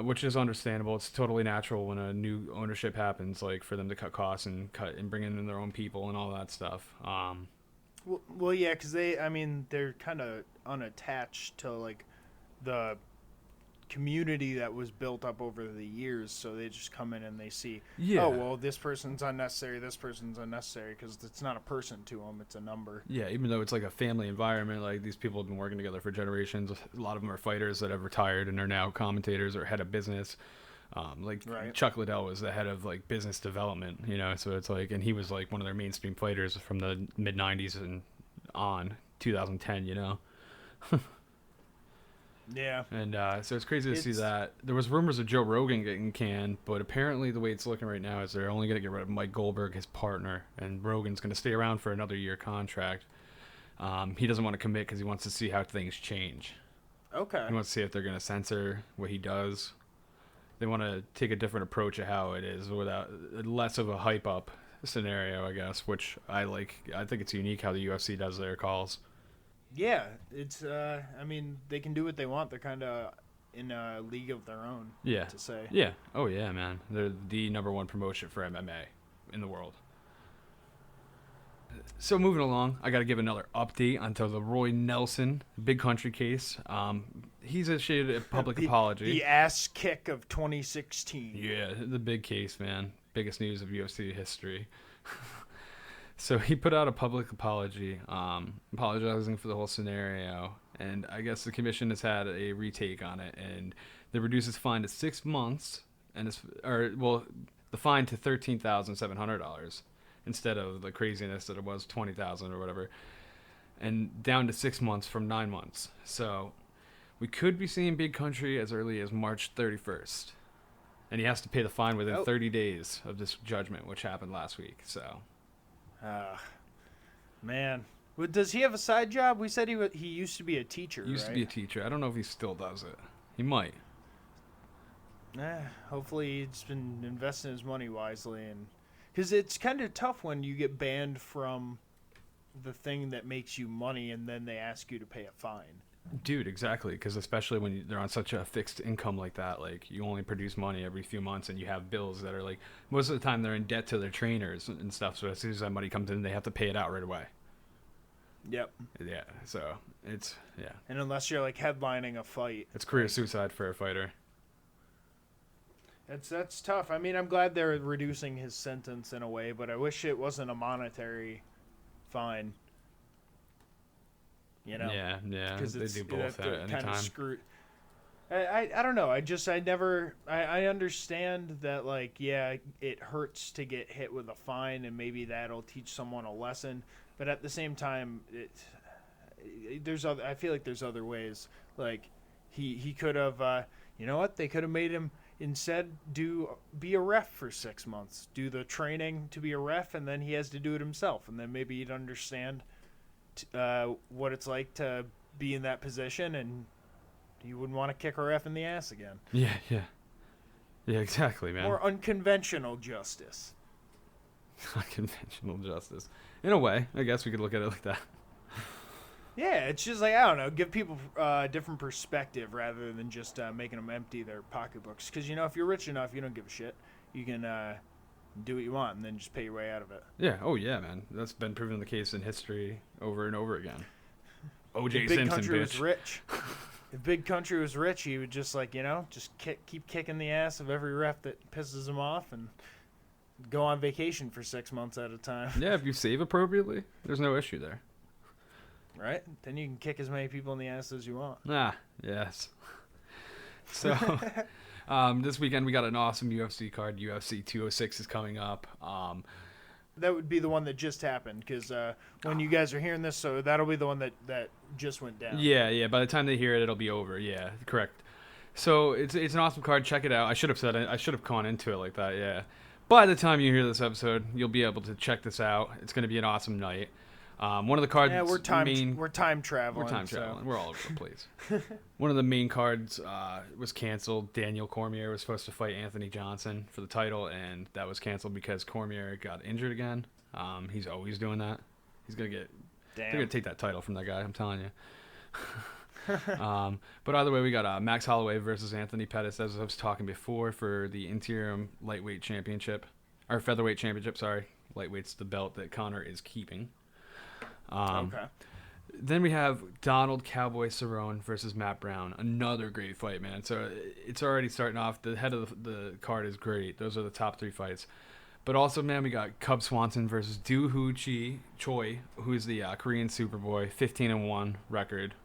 which is understandable. It's totally natural when a new ownership happens, like for them to cut costs and bring in their own people and all that stuff. Well, yeah, because they're kind of unattached to like the community that was built up over the years, so they just come in and they see, oh, well, this person's unnecessary, because it's not a person to them, it's a number. Yeah, even though it's like a family environment, like these people have been working together for generations. A lot of them are fighters that have retired and are now commentators or head of business. Right. Chuck Liddell was the head of like business development, so it's like, and he was like one of their mainstream fighters from the mid 90s and on 2010, Yeah. And so it's crazy to see that. There was rumors of Joe Rogan getting canned, but apparently the way it's looking right now is they're only going to get rid of Mike Goldberg, his partner, and Rogan's going to stay around for another year contract. He doesn't want to commit because he wants to see how things change. Okay. He wants to see if they're going to censor what he does. They want to take a different approach of how it is, without less of a hype up scenario, I guess, which I like. I think it's unique how the UFC does their calls. Yeah, it's. They can do what they want. They're kind of in a league of their own. Yeah. To say. Yeah. Oh yeah, man. They're the number one promotion for MMA in the world. So moving along, I got to give another update onto the Roy Nelson Big Country case. He's issued a public apology. The ass kick of 2016. Yeah, the big case, man. Biggest news of UFC history. So he put out a public apology, apologizing for the whole scenario, and I guess the commission has had a retake on it, and they reduced his fine to 6 months, and the fine to $13,700 instead of the craziness that it was $20,000 or whatever, and down to 6 months from 9 months. So we could be seeing Big Country as early as March 31st, and he has to pay the fine within 30 days of this judgment, which happened last week. So. Man. Well, does he have a side job? We said he used to be a teacher, He used to be a teacher. I don't know if he still does it. He might. Hopefully he's been investing his money wisely, and because it's kind of tough when you get banned from the thing that makes you money and then they ask you to pay a fine. Dude, exactly, because especially when they're on such a fixed income like that, like you only produce money every few months and you have bills that are like, most of the time they're in debt to their trainers and stuff, so as soon as that money comes in, they have to pay it out right away. Yep. Yeah, so it's, yeah. And unless you're like headlining a fight. It's career suicide for a fighter. That's tough. I mean, I'm glad they're reducing his sentence in a way, but I wish it wasn't a monetary fine. Yeah, they do both at any kind of time. Screwed. I don't know. I understand that, like, yeah, it hurts to get hit with a fine, and maybe that'll teach someone a lesson. But at the same time, I feel like there's other ways. Like, he could have, they could have made him instead be a ref for 6 months, do the training to be a ref, and then he has to do it himself, and then maybe he'd understand what it's like to be in that position, and you wouldn't want to kick a ref in the ass again. Yeah, exactly, man. More unconventional justice. Unconventional justice, in a way. I guess we could look at it like that. Yeah, it's just like, I don't know, give people a different perspective rather than just making them empty their pocketbooks. Because if you're rich enough, you don't give a shit. You can do what you want and then just pay your way out of it. Yeah. Oh yeah, man. That's been proven the case in history over and over again. O.J. If Simpson, Big Country bitch. was rich. If Big Country was rich, he would just keep kicking the ass of every ref that pisses him off and go on vacation for 6 months at a time. Yeah, if you save appropriately, there's no issue there. Right? Then you can kick as many people in the ass as you want. Yes. So, this weekend we got an awesome UFC card. UFC 206 is coming up. That would be the one that just happened, because when you guys are hearing this, so that'll be the one that just went down. Yeah. By the time they hear it, it'll be over. Yeah, correct. So it's an awesome card. Check it out. I should have said it. I should have gone into it like that. Yeah. By the time you hear this episode, you'll be able to check this out. It's going to be an awesome night. One of the cards. Yeah, we're time traveling. We're all over the place. One of the main cards was canceled. Daniel Cormier was supposed to fight Anthony Johnson for the title, and that was canceled because Cormier got injured again. He's always doing that. He's gonna get. Damn. They're gonna take that title from that guy. I'm telling you. But either way, we got Max Holloway versus Anthony Pettis, as I was talking before, for the interim lightweight championship, or featherweight championship. Sorry, lightweight's the belt that Conor is keeping. Okay. Then we have Donald Cowboy Cerrone versus Matt Brown. Another great fight, man. So it's already starting off. The head of the card is great. Those are the top 3 fights. But also, man, we got Cub Swanson versus Do Hoo Choi, who's the Korean Superboy, 15-1 record.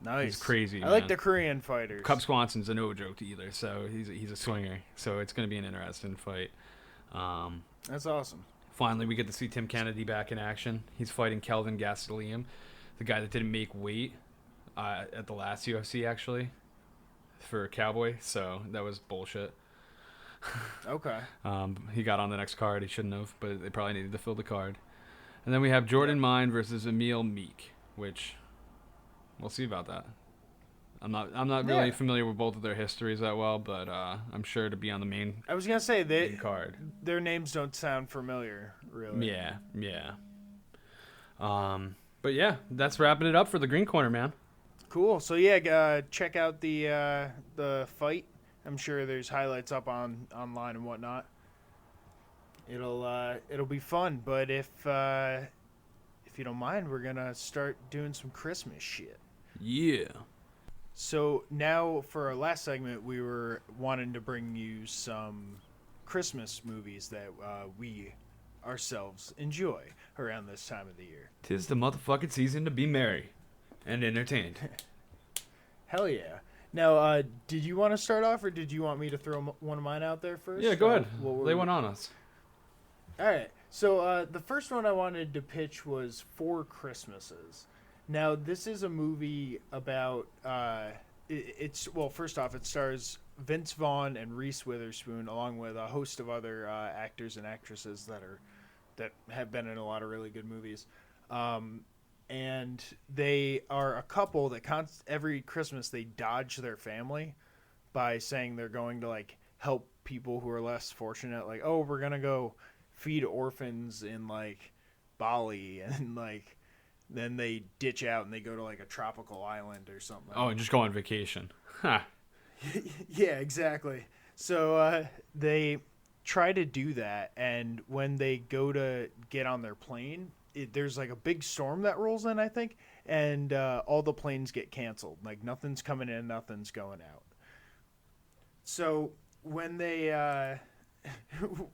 Nice. He's crazy. I like the Korean fighters. Cub Swanson's a no joke either, so he's a swinger. So it's going to be an interesting fight. That's awesome. Finally, we get to see Tim Kennedy back in action. He's fighting Kelvin Gastelum, the guy that didn't make weight at the last UFC, actually, for Cowboy. So that was bullshit. Okay. He got on the next card. He shouldn't have, but they probably needed to fill the card. And then we have Jordan Mine versus Emil Meek, which we'll see about that. I'm not really familiar with both of their histories that well, but I'm sure to be on the main. I was gonna say main card. Their names don't sound familiar, really. Yeah. But yeah, that's wrapping it up for the Green Corner, man. Cool. So yeah, check out the fight. I'm sure there's highlights up online and whatnot. It'll be fun. But if you don't mind, we're gonna start doing some Christmas shit. Yeah. So now for our last segment, we were wanting to bring you some Christmas movies that we ourselves enjoy around this time of the year. 'Tis the motherfucking season to be merry and entertained. Hell yeah. Now, did you want to start off, or did you want me to throw one of mine out there first? Yeah, go ahead. Lay one on us. All right. So the first one I wanted to pitch was Four Christmases. Now, this is a movie about first off, it stars Vince Vaughn and Reese Witherspoon, along with a host of other actors and actresses that have been in a lot of really good movies. And they are a couple that every Christmas they dodge their family by saying they're going to like help people who are less fortunate. Like, oh, we're gonna go feed orphans in like Bali, and like then they ditch out and they go to like a tropical island or something. Oh, and just go on vacation. Huh. Yeah, exactly. So they try to do that, and when they go to get on their plane, there's like a big storm that rolls in, I think, and all the planes get canceled. Like nothing's coming in, nothing's going out. So when they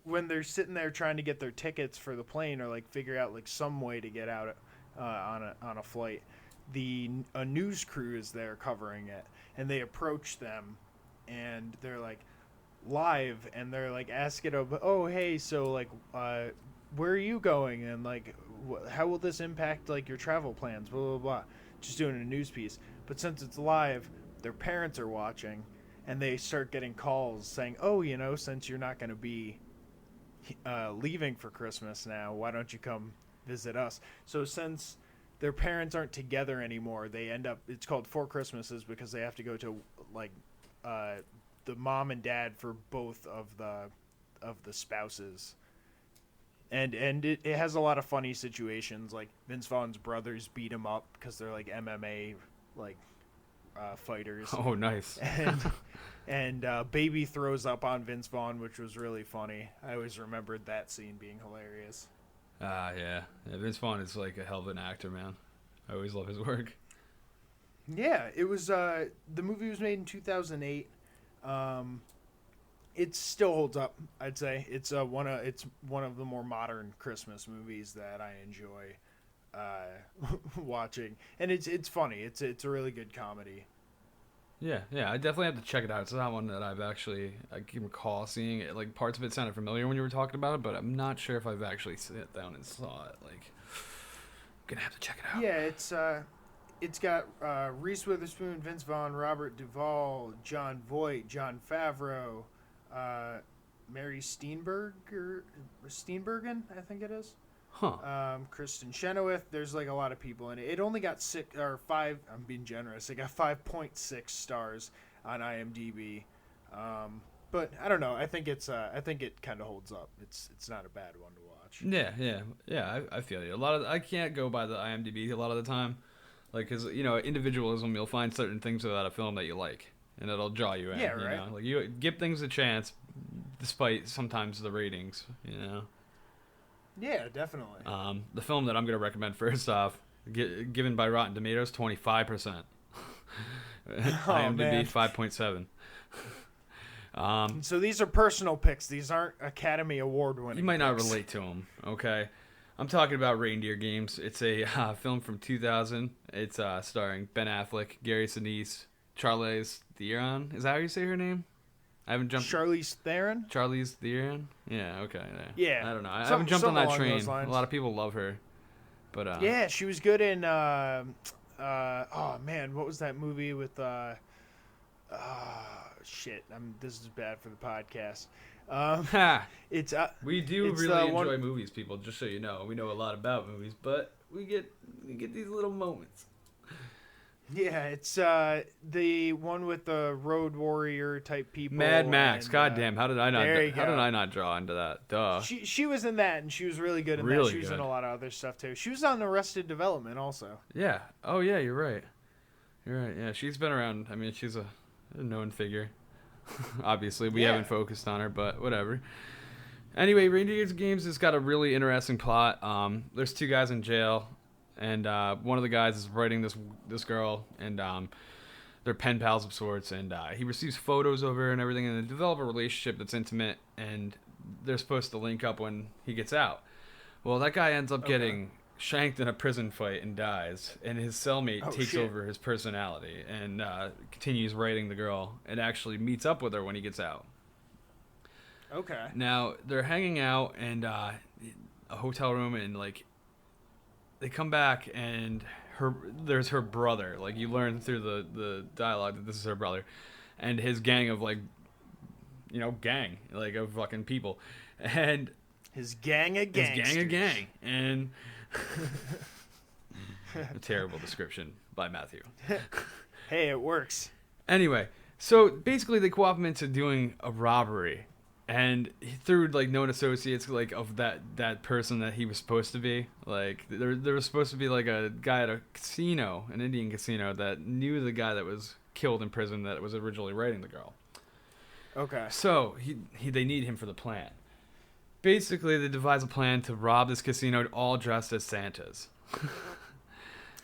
when they're sitting there trying to get their tickets for the plane, or like figure out like some way to get out on a flight, a news crew is there covering it, and they approach them, and they're like live, and they're like asking them, oh hey, so like where are you going, and like how will this impact like your travel plans, blah blah blah, just doing a news piece. But since it's live, their parents are watching, and they start getting calls saying, oh, you know, since you're not going to be leaving for Christmas now, why don't you come visit us? So since their parents aren't together anymore, they end up, it's called Four Christmases because they have to go to like the mom and dad for both of the spouses. And it has a lot of funny situations, like Vince Vaughn's brothers beat him up because they're like MMA like fighters. Oh, nice. And Baby throws up on Vince Vaughn, which was really funny. I always remembered that scene being hilarious. Yeah. Vince Vaughn is like a hell of an actor, man. I always love his work. Yeah, it was. The movie was made in 2008. It still holds up, I'd say. It's one of the more modern Christmas movies that I enjoy watching, and it's funny. It's a really good comedy. Yeah, I definitely have to check it out. It's not one that I can recall seeing it. Like parts of it sounded familiar when you were talking about it, but I'm not sure if I've actually sat down and saw it. Like, I'm gonna have to check it out. Yeah, it's got Reese Witherspoon, Vince Vaughn, Robert Duvall, John Voight, Jon Favreau, Mary Steenburgen, I think it is. Huh. Kristen Chenoweth. There's like a lot of people in it. It only got 5. I'm being generous. It got 5.6 stars on IMDb. But I don't know. I think it kind of holds up. It's not a bad one to watch. Yeah. I feel you. I can't go by the IMDb a lot of the time. Like, cause individualism, you'll find certain things about a film that you like, and it'll draw you in. Yeah, right. You know? Like, you give things a chance, despite sometimes the ratings. Yeah, definitely. The film that I'm gonna recommend first off, given by Rotten Tomatoes, 25%. IMDb 5.7. So these are personal picks. These aren't Academy Award winning. You might not picks. relate to them, okay? I'm talking about Reindeer Games. It's a film from 2000. It's starring Ben Affleck, Gary Sinise, Charlize Theron. Is that how you say her name? I haven't jumped. Charlize Theron? Charlize Theron? Yeah, okay. Yeah. I don't know. I haven't jumped on that train. A lot of people love her. But yeah, she was good in oh man, what was that movie with shit. This is bad for the podcast. It's we do it's really enjoy movies, people, just so you know. We know a lot about movies, but we get these little moments. Yeah, it's the one with the road warrior type people. Mad Max. And, goddamn, how did I not there you how go. did I not draw into that? Duh. She was in that, and she was really good in Really that. She was good. in a lot of other stuff too. She was on Arrested Development also. Yeah. Oh yeah, you're right. You're right. Yeah, she's been around. I mean, she's a known figure. Obviously, we haven't focused on her, but whatever. Anyway, Reindeer Games has got a really interesting plot. There's two guys in jail, and one of the guys is writing this girl, and they're pen pals of sorts, and he receives photos of her and everything, and they develop a relationship that's intimate, and they're supposed to link up when he gets out. Well, that guy ends up getting shanked in a prison fight and dies, and his cellmate takes over his personality and continues writing the girl and actually meets up with her when he gets out. Okay. Now they're hanging out in a hotel room, and like they come back, and there's her brother. Like, you learn through the dialogue that this is her brother, and his gang of of fucking people, and his gang of gangsters. And a terrible description by Matthew. Hey, it works. Anyway, so basically they co-op him into doing a robbery, and through like known associates like of that person that he was supposed to be. Like there was supposed to be like a guy at a casino, an Indian casino, that knew the guy that was killed in prison that was originally writing the girl. Okay. So they need him for the plan. Basically, they devise a plan to rob this casino all dressed as Santas.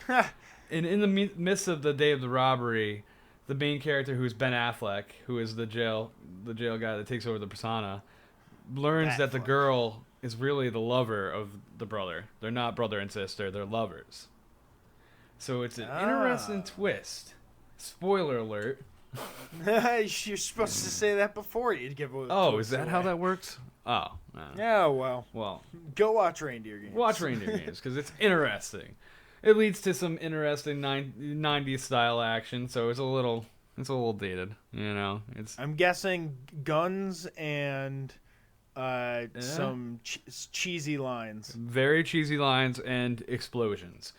And in the midst of the day of the robbery, the main character, who's Ben Affleck, who is the jail guy that takes over the persona, learns that the girl is really the lover of the brother. They're not brother and sister, they're lovers. So it's an interesting twist. Spoiler alert. You're supposed to say that before you give away. Oh, is that how that works? Oh. Yeah, well. Go watch Reindeer Games. Watch Reindeer Games, because it's interesting. It leads to some interesting 90s style action, so it's a little dated, you know. I'm guessing guns and some cheesy lines. Very cheesy lines and explosions.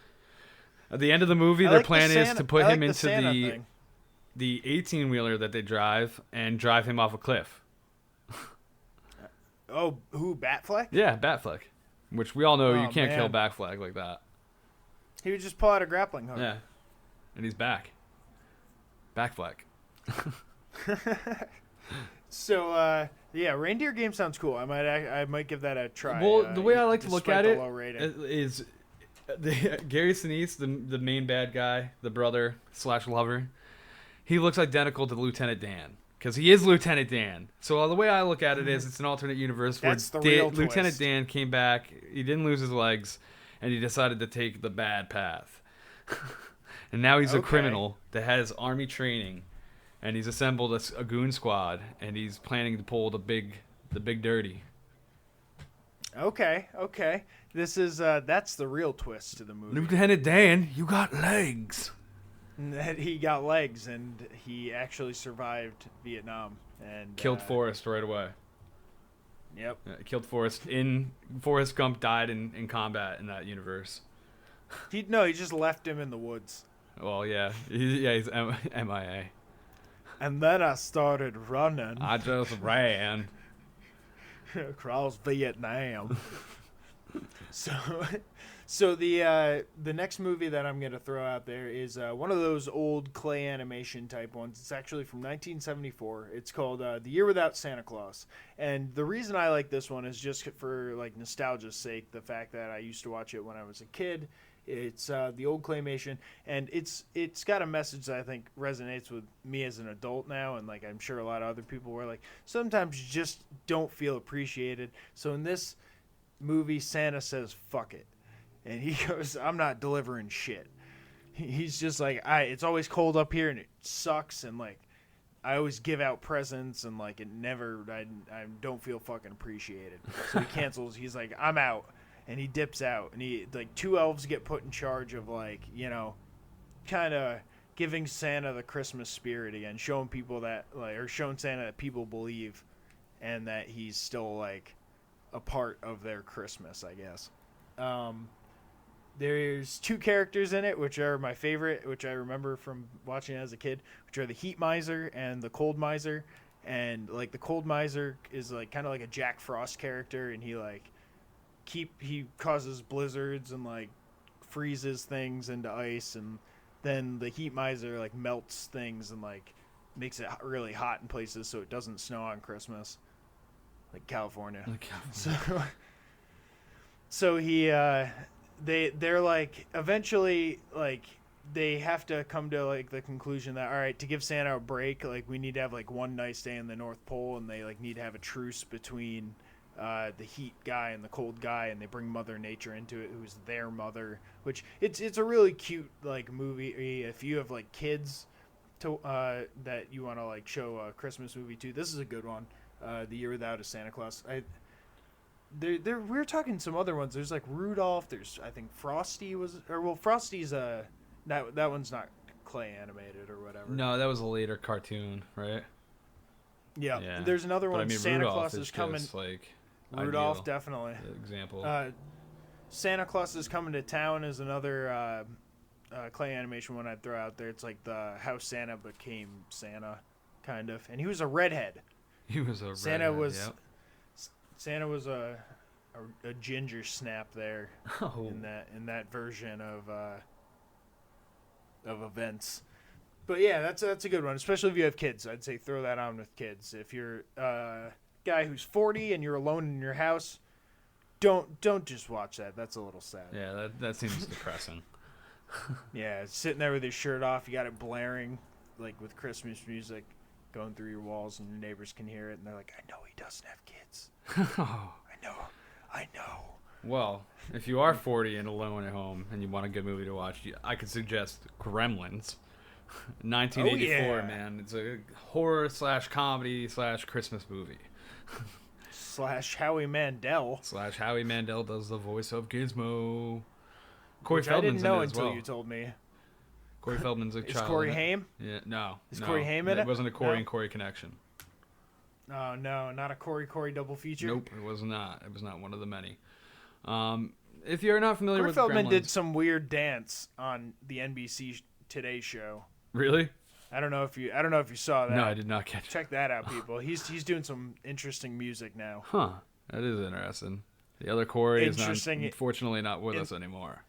At the end of the movie, their plan is to put him into the 18-wheeler that they drive and drive him off a cliff. Oh, who, Batfleck? Yeah, Batfleck. Which we all know you can't kill man. Batfleck like that. He would just pull out a grappling hook. Yeah. And he's back. Backfleck. So, yeah, Reindeer Game sounds cool. I might give that a try. Well, the way I like to look at it low rating. is Gary Sinise, the main bad guy, the brother / lover. He looks identical to Lieutenant Dan. Because he is Lieutenant Dan. So the way I look at it is it's an alternate universe where Lieutenant Dan came back, he didn't lose his legs, and he decided to take the bad path. And now he's a criminal that has army training, and he's assembled a goon squad, and he's planning to pull the big dirty. Okay. This is that's the real twist to the movie. Lieutenant Dan, you got legs. That he got legs, and he actually survived Vietnam and Killed Forrest right away. Yep. Killed Forrest. Forrest Gump died in combat in that universe. He just left him in the woods. Well, yeah. He's MIA. And then I started running. I just ran. Across Vietnam. So the next movie that I'm gonna throw out there is one of those old clay animation type ones. It's actually from 1974. It's called The Year Without Santa Claus. And the reason I like this one is just for like nostalgia's sake. The fact that I used to watch it when I was a kid. It's the old claymation, and it's got a message that I think resonates with me as an adult now, and like I'm sure a lot of other people were like, sometimes you just don't feel appreciated. So in this movie, Santa says "fuck it." And he goes, I'm not delivering shit. He's just like, it's always cold up here and it sucks. And like, I always give out presents and like I don't feel fucking appreciated. So he cancels. He's like, I'm out. And he dips out. And he, like, 2 elves get put in charge of like, kind of giving Santa the Christmas spirit again, showing people that like, or showing Santa that people believe and that he's still like a part of their Christmas, I guess. There's 2 characters in it, which are my favorite, which I remember from watching as a kid, which are the Heat Miser and the Cold Miser. And like the Cold Miser is like kind of like a Jack Frost character, and he like he causes blizzards and like freezes things into ice, and then the Heat Miser like melts things and like makes it really hot in places so it doesn't snow on Christmas, like California. So he they're like eventually like they have to come to like the conclusion that all right, to give Santa a break, like we need to have like one nice day in the North Pole, and they like need to have a truce between the heat guy and the cold guy, and they bring Mother Nature into it, who's their mother. Which it's a really cute like movie if you have like kids to that you want to like show a Christmas movie to. This is a good one. The Year Without a Santa Claus. We're talking some other ones. There's like Rudolph. There's I think Frosty Frosty's that one's not clay animated or whatever. No, that was a later cartoon, right? Yeah. There's another one. But, I mean, Santa Rudolph Claus is coming. Like Rudolph ideal definitely. Example. Santa Claus is Coming to Town is another clay animation one I'd throw out there. It's like the how Santa became Santa, kind of. And he was a redhead. He was a Santa redhead, was. Yep. Santa was a ginger snap there in that version of events. But yeah, that's a good one, especially if you have kids. I'd say throw that on with kids. If you're a guy who's 40 and you're alone in your house, don't just watch that. That's a little sad. Yeah, that seems depressing. Yeah, sitting there with your shirt off, you got it blaring like with Christmas music going through your walls, and your neighbors can hear it, and they're like, I know he doesn't have kids. I know. Well, if you are 40 and alone at home and you want a good movie to watch, I could suggest Gremlins. 1984, man. It's a horror / comedy / Christmas movie. / Howie Mandel. / Howie Mandel does the voice of Gizmo. Corey Which Feldman's I didn't know in it as until well. you told me. Corey Feldman's a child. Is Corey Haim? Yeah, no. Is Corey Haim in it? It wasn't a Corey No? and Corey connection. Oh, no, not a Corey double feature? Nope, it was not. It was not one of the many. If you're not familiar Corey with Feldman Gremlins, did some weird dance on the NBC Today Show. Really? I don't know if you saw that. No, I did not catch it. Check that out, people. He's doing some interesting music now. Huh. That is interesting. The other Corey is Interesting. unfortunately not with us anymore.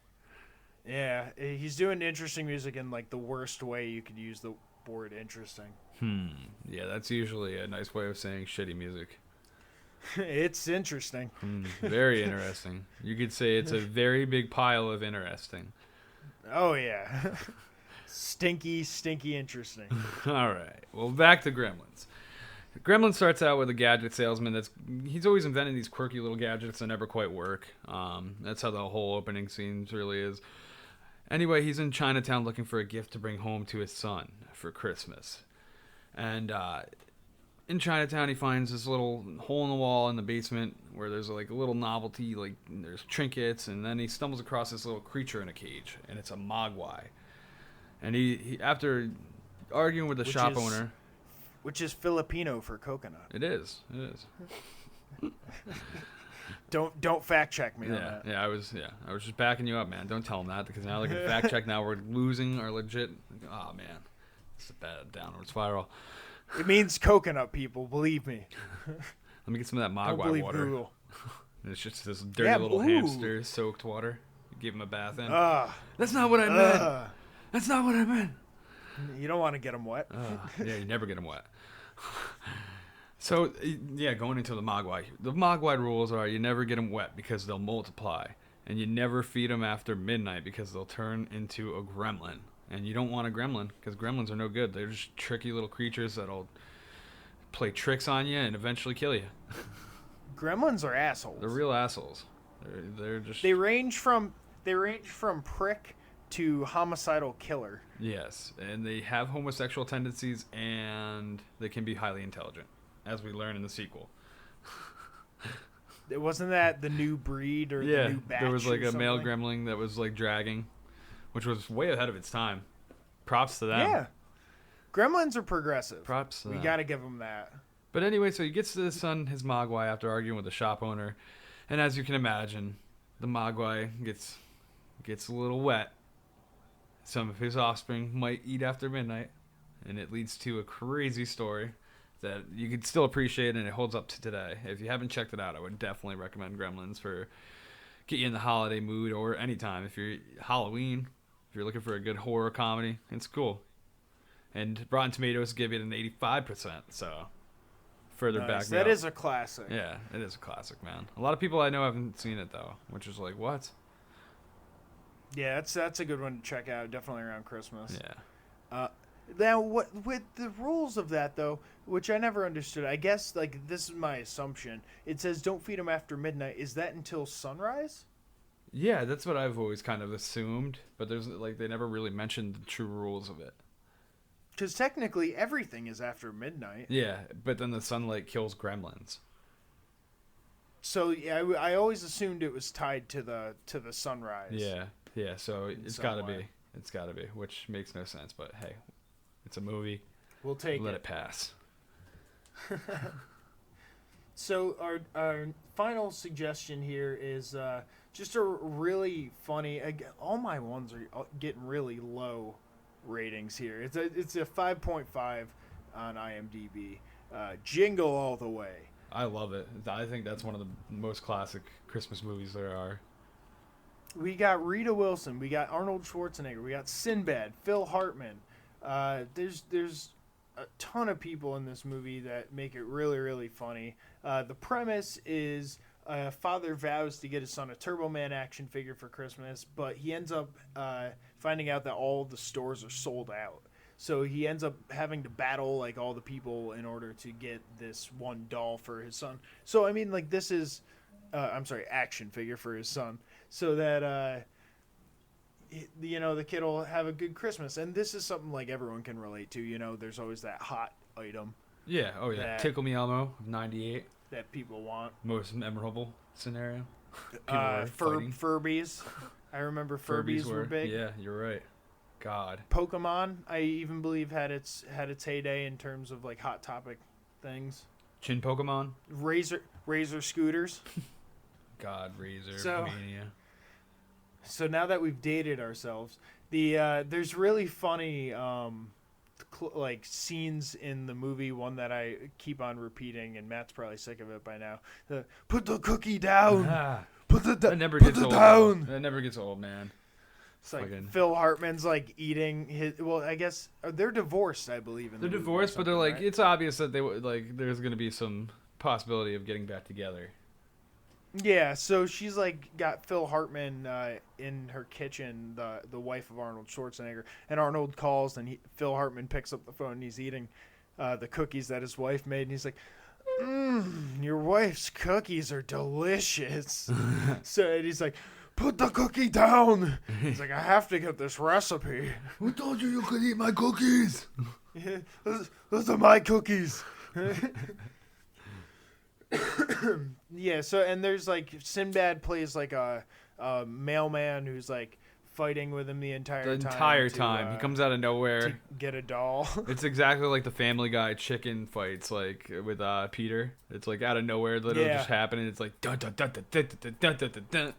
Yeah, he's doing interesting music in like the worst way you could use the word interesting. Yeah, that's usually a nice way of saying shitty music. It's interesting. Very interesting. You could say it's a very big pile of interesting. Oh yeah. Stinky interesting. All right. Well, back to Gremlins. Gremlin starts out with a gadget salesman he's always inventing these quirky little gadgets that never quite work. That's how the whole opening scene really is. Anyway, he's in Chinatown looking for a gift to bring home to his son for Christmas. And in Chinatown, he finds this little hole in the wall in the basement where there's like a little novelty, like there's trinkets, and then he stumbles across this little creature in a cage, and it's a Mogwai. And he after arguing with the shop owner, which is Filipino for coconut. It is. Don't fact check me on that. I was just backing you up, man. Don't tell him that, because now they can fact check. Now we're losing our legit. Oh man, it's a bad downward spiral. It means coconut, people. Believe me. Let me get some of that Don't Mogwai believe water. Google. It's just this dirty little hamster soaked water. gave him a bath in. Ugh. That's not what I meant. Ugh. That's not what I meant. You don't want to get them wet. Yeah, you never get them wet. So, yeah, going into the Mogwai. The Mogwai rules are you never get them wet because they'll multiply. And you never feed them after midnight because they'll turn into a gremlin. And you don't want a gremlin because gremlins are no good. They're just tricky little creatures that'll play tricks on you and eventually kill you. Gremlins are assholes. They're real assholes. They're just... They range from prick to homicidal killer. Yes, and they have homosexual tendencies and they can be highly intelligent, as we learn in the sequel. Wasn't that the new breed or the new batch? There was like or a male something? gremlin that was like dragging, which was way ahead of its time. Props to them. Yeah. Gremlins are progressive. Props to We them. got to give them that. But anyway, so he gets to his son, his Mogwai, after arguing with the shop owner. And as you can imagine, the Mogwai gets a little wet. Some of his offspring might eat after midnight. And it leads to a crazy story that you can still appreciate, and it holds up to today. If you haven't checked it out, I would definitely recommend Gremlins for get you in the holiday mood or anytime. If you're Halloween, if you're looking for a good horror comedy, it's cool. And Rotten Tomatoes give it an 85%, so further Nice. back. That is a classic. Yeah, it is a classic, man. A lot of people I know haven't seen it though, which is like, what? Yeah, that's a good one to check out. Definitely around Christmas. Yeah. Now, what with the rules of that though, which I never understood. I guess like this is my assumption. It says don't feed them after midnight. Is that until sunrise? Yeah, that's what I've always kind of assumed, but there's like they never really mentioned the true rules of it. Because technically everything is after midnight. Yeah, but then the sunlight kills gremlins. So yeah, I always assumed it was tied to the sunrise. Yeah. So it's some got to way. be. It's got to be, which makes no sense. But hey, it's a movie. We'll take Let it. it pass. So our final suggestion here is just a really funny. All my ones are getting really low ratings here. It's a 5.5 on IMDb. Jingle All the Way. I love it. I think that's one of the most classic Christmas movies there are. We got Rita Wilson. We got Arnold Schwarzenegger. We got Sinbad. Phil Hartman. There's a ton of people in this movie that make it really, really funny. The premise is a father vows to get his son a Turbo Man action figure for Christmas, but he ends up finding out that all the stores are sold out. So he ends up having to battle like all the people in order to get this one doll for his son. So I mean, like this is, action figure for his son, so that the kid will have a good Christmas. And this is something like everyone can relate to. There's always that hot item Yeah. Oh yeah. That- Tickle Me Elmo, '98, that people want. most memorable scenario. People were fighting. Furbies. I remember Furbies were big. Yeah, you're right. God. Pokemon, I even believe had its heyday in terms of like hot topic things. Chin Pokemon. Razor scooters. God, Razor So- Mania. So now that we've dated ourselves, there's really funny like scenes in the movie. One that I keep on repeating, and Matt's probably sick of it by now. Put the cookie down. Ah, Put the that never put gets it old. down. That never gets old, man. It's like Fucking- Phil Hartman's like eating his. Well, I guess they're divorced. I believe in They're the movie or divorced, but they're something, like, right? it's obvious that they would like. There's gonna be some possibility of getting back together. Yeah, so she's like got Phil Hartman in her kitchen, the wife of Arnold Schwarzenegger, and Arnold calls, and Phil Hartman picks up the phone, and he's eating the cookies that his wife made, and he's like, your wife's cookies are delicious. And he's like, put the cookie down. He's like, I have to get this recipe. Who told you could eat my cookies? Those are my cookies. Yeah, so and there's like Sinbad plays like a mailman who's like fighting with him the entire The time. entire to, time, he comes out of to nowhere. get a doll. It's exactly like the Family Guy chicken fights, like with Peter. It's like out of nowhere, literally Yeah. just happening. It's like dun dun dun dun dun dun dun dun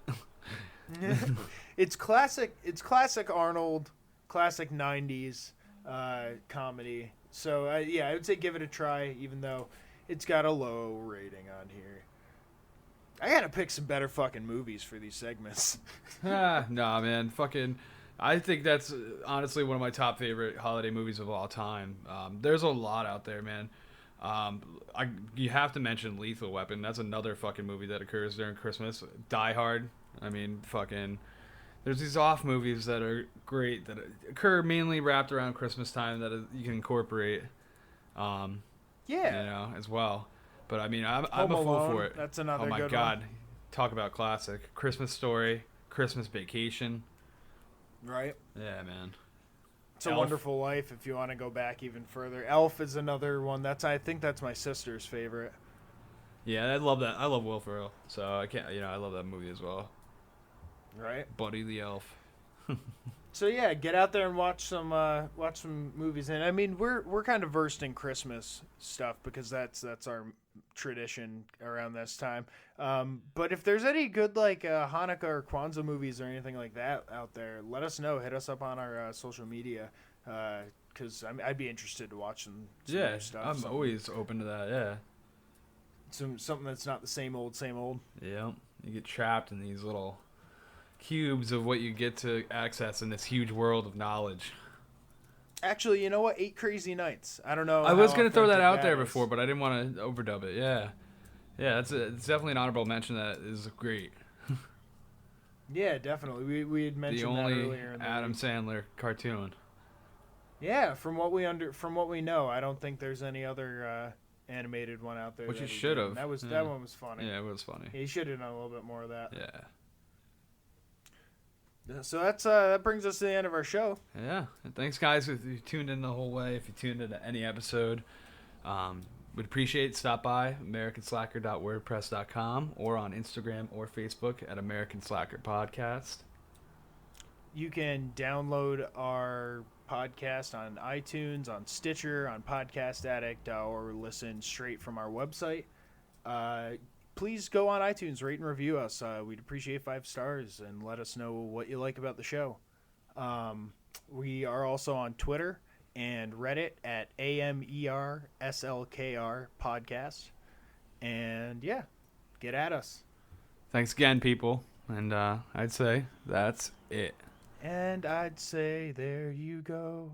dun. It's classic. It's classic Arnold, classic '90s comedy. So yeah, I would say give it a try, even though it's got a low rating on here. I gotta pick some better fucking movies for these segments. Nah, man. Fucking, I think that's honestly one of my top favorite holiday movies of all time. There's a lot out there, man. You have to mention Lethal Weapon. That's another fucking movie that occurs during Christmas. Die Hard. I mean, fucking. There's these off movies that are great that occur mainly wrapped around Christmas time that you can incorporate. As well. But I mean, I'm a fool for it. That's another. Oh my good god, one. Talk about classic. Christmas Story, Christmas Vacation. Right. Yeah, man. It's a Elf. Wonderful Life. If you want to go back even further, Elf is another one. I think that's my sister's favorite. Yeah, I love that. I love Will Ferrell, so I can't. I love that movie as well. Right. Buddy the Elf. So yeah, get out there and watch some movies. And I mean, we're kind of versed in Christmas stuff because that's our tradition around this time. But if there's any good Hanukkah or Kwanzaa movies or anything like that out there, let us know. Hit us up on our social media because I'd be interested to watch some new stuff. I'm always open to that. Yeah. Something that's not the same old. Yeah. You get trapped in these little cubes of what you get to access in this huge world of knowledge. Actually, you know what? 8 Crazy Nights. I don't know. I was going to throw that out there is. before, but I didn't want to overdub it. Yeah. Yeah, it's definitely an honorable mention. That is great. Yeah, definitely. We had mentioned the that only earlier in the Adam week. Sandler cartoon. Yeah, from what we know, I don't think there's any other animated one out there. Which that he he should did. have. That one was funny. Yeah, it was funny. He should have done a little bit more of that. Yeah. So that brings us to the end of our show. Yeah. And thanks, guys, if you tuned in the whole way. If you tuned into any episode, would appreciate it. Stop by americanslacker.wordpress.com or on Instagram or Facebook at American Slacker Podcast. You can download our podcast on iTunes, on Stitcher, on Podcast Addict, or listen straight from our website. Please go on iTunes, rate and review us. We'd appreciate 5 stars and let us know what you like about the show. We are also on Twitter and Reddit at AMERSLKR Podcast. And yeah, get at us. Thanks again, people. And I'd say that's it. And I'd say there you go.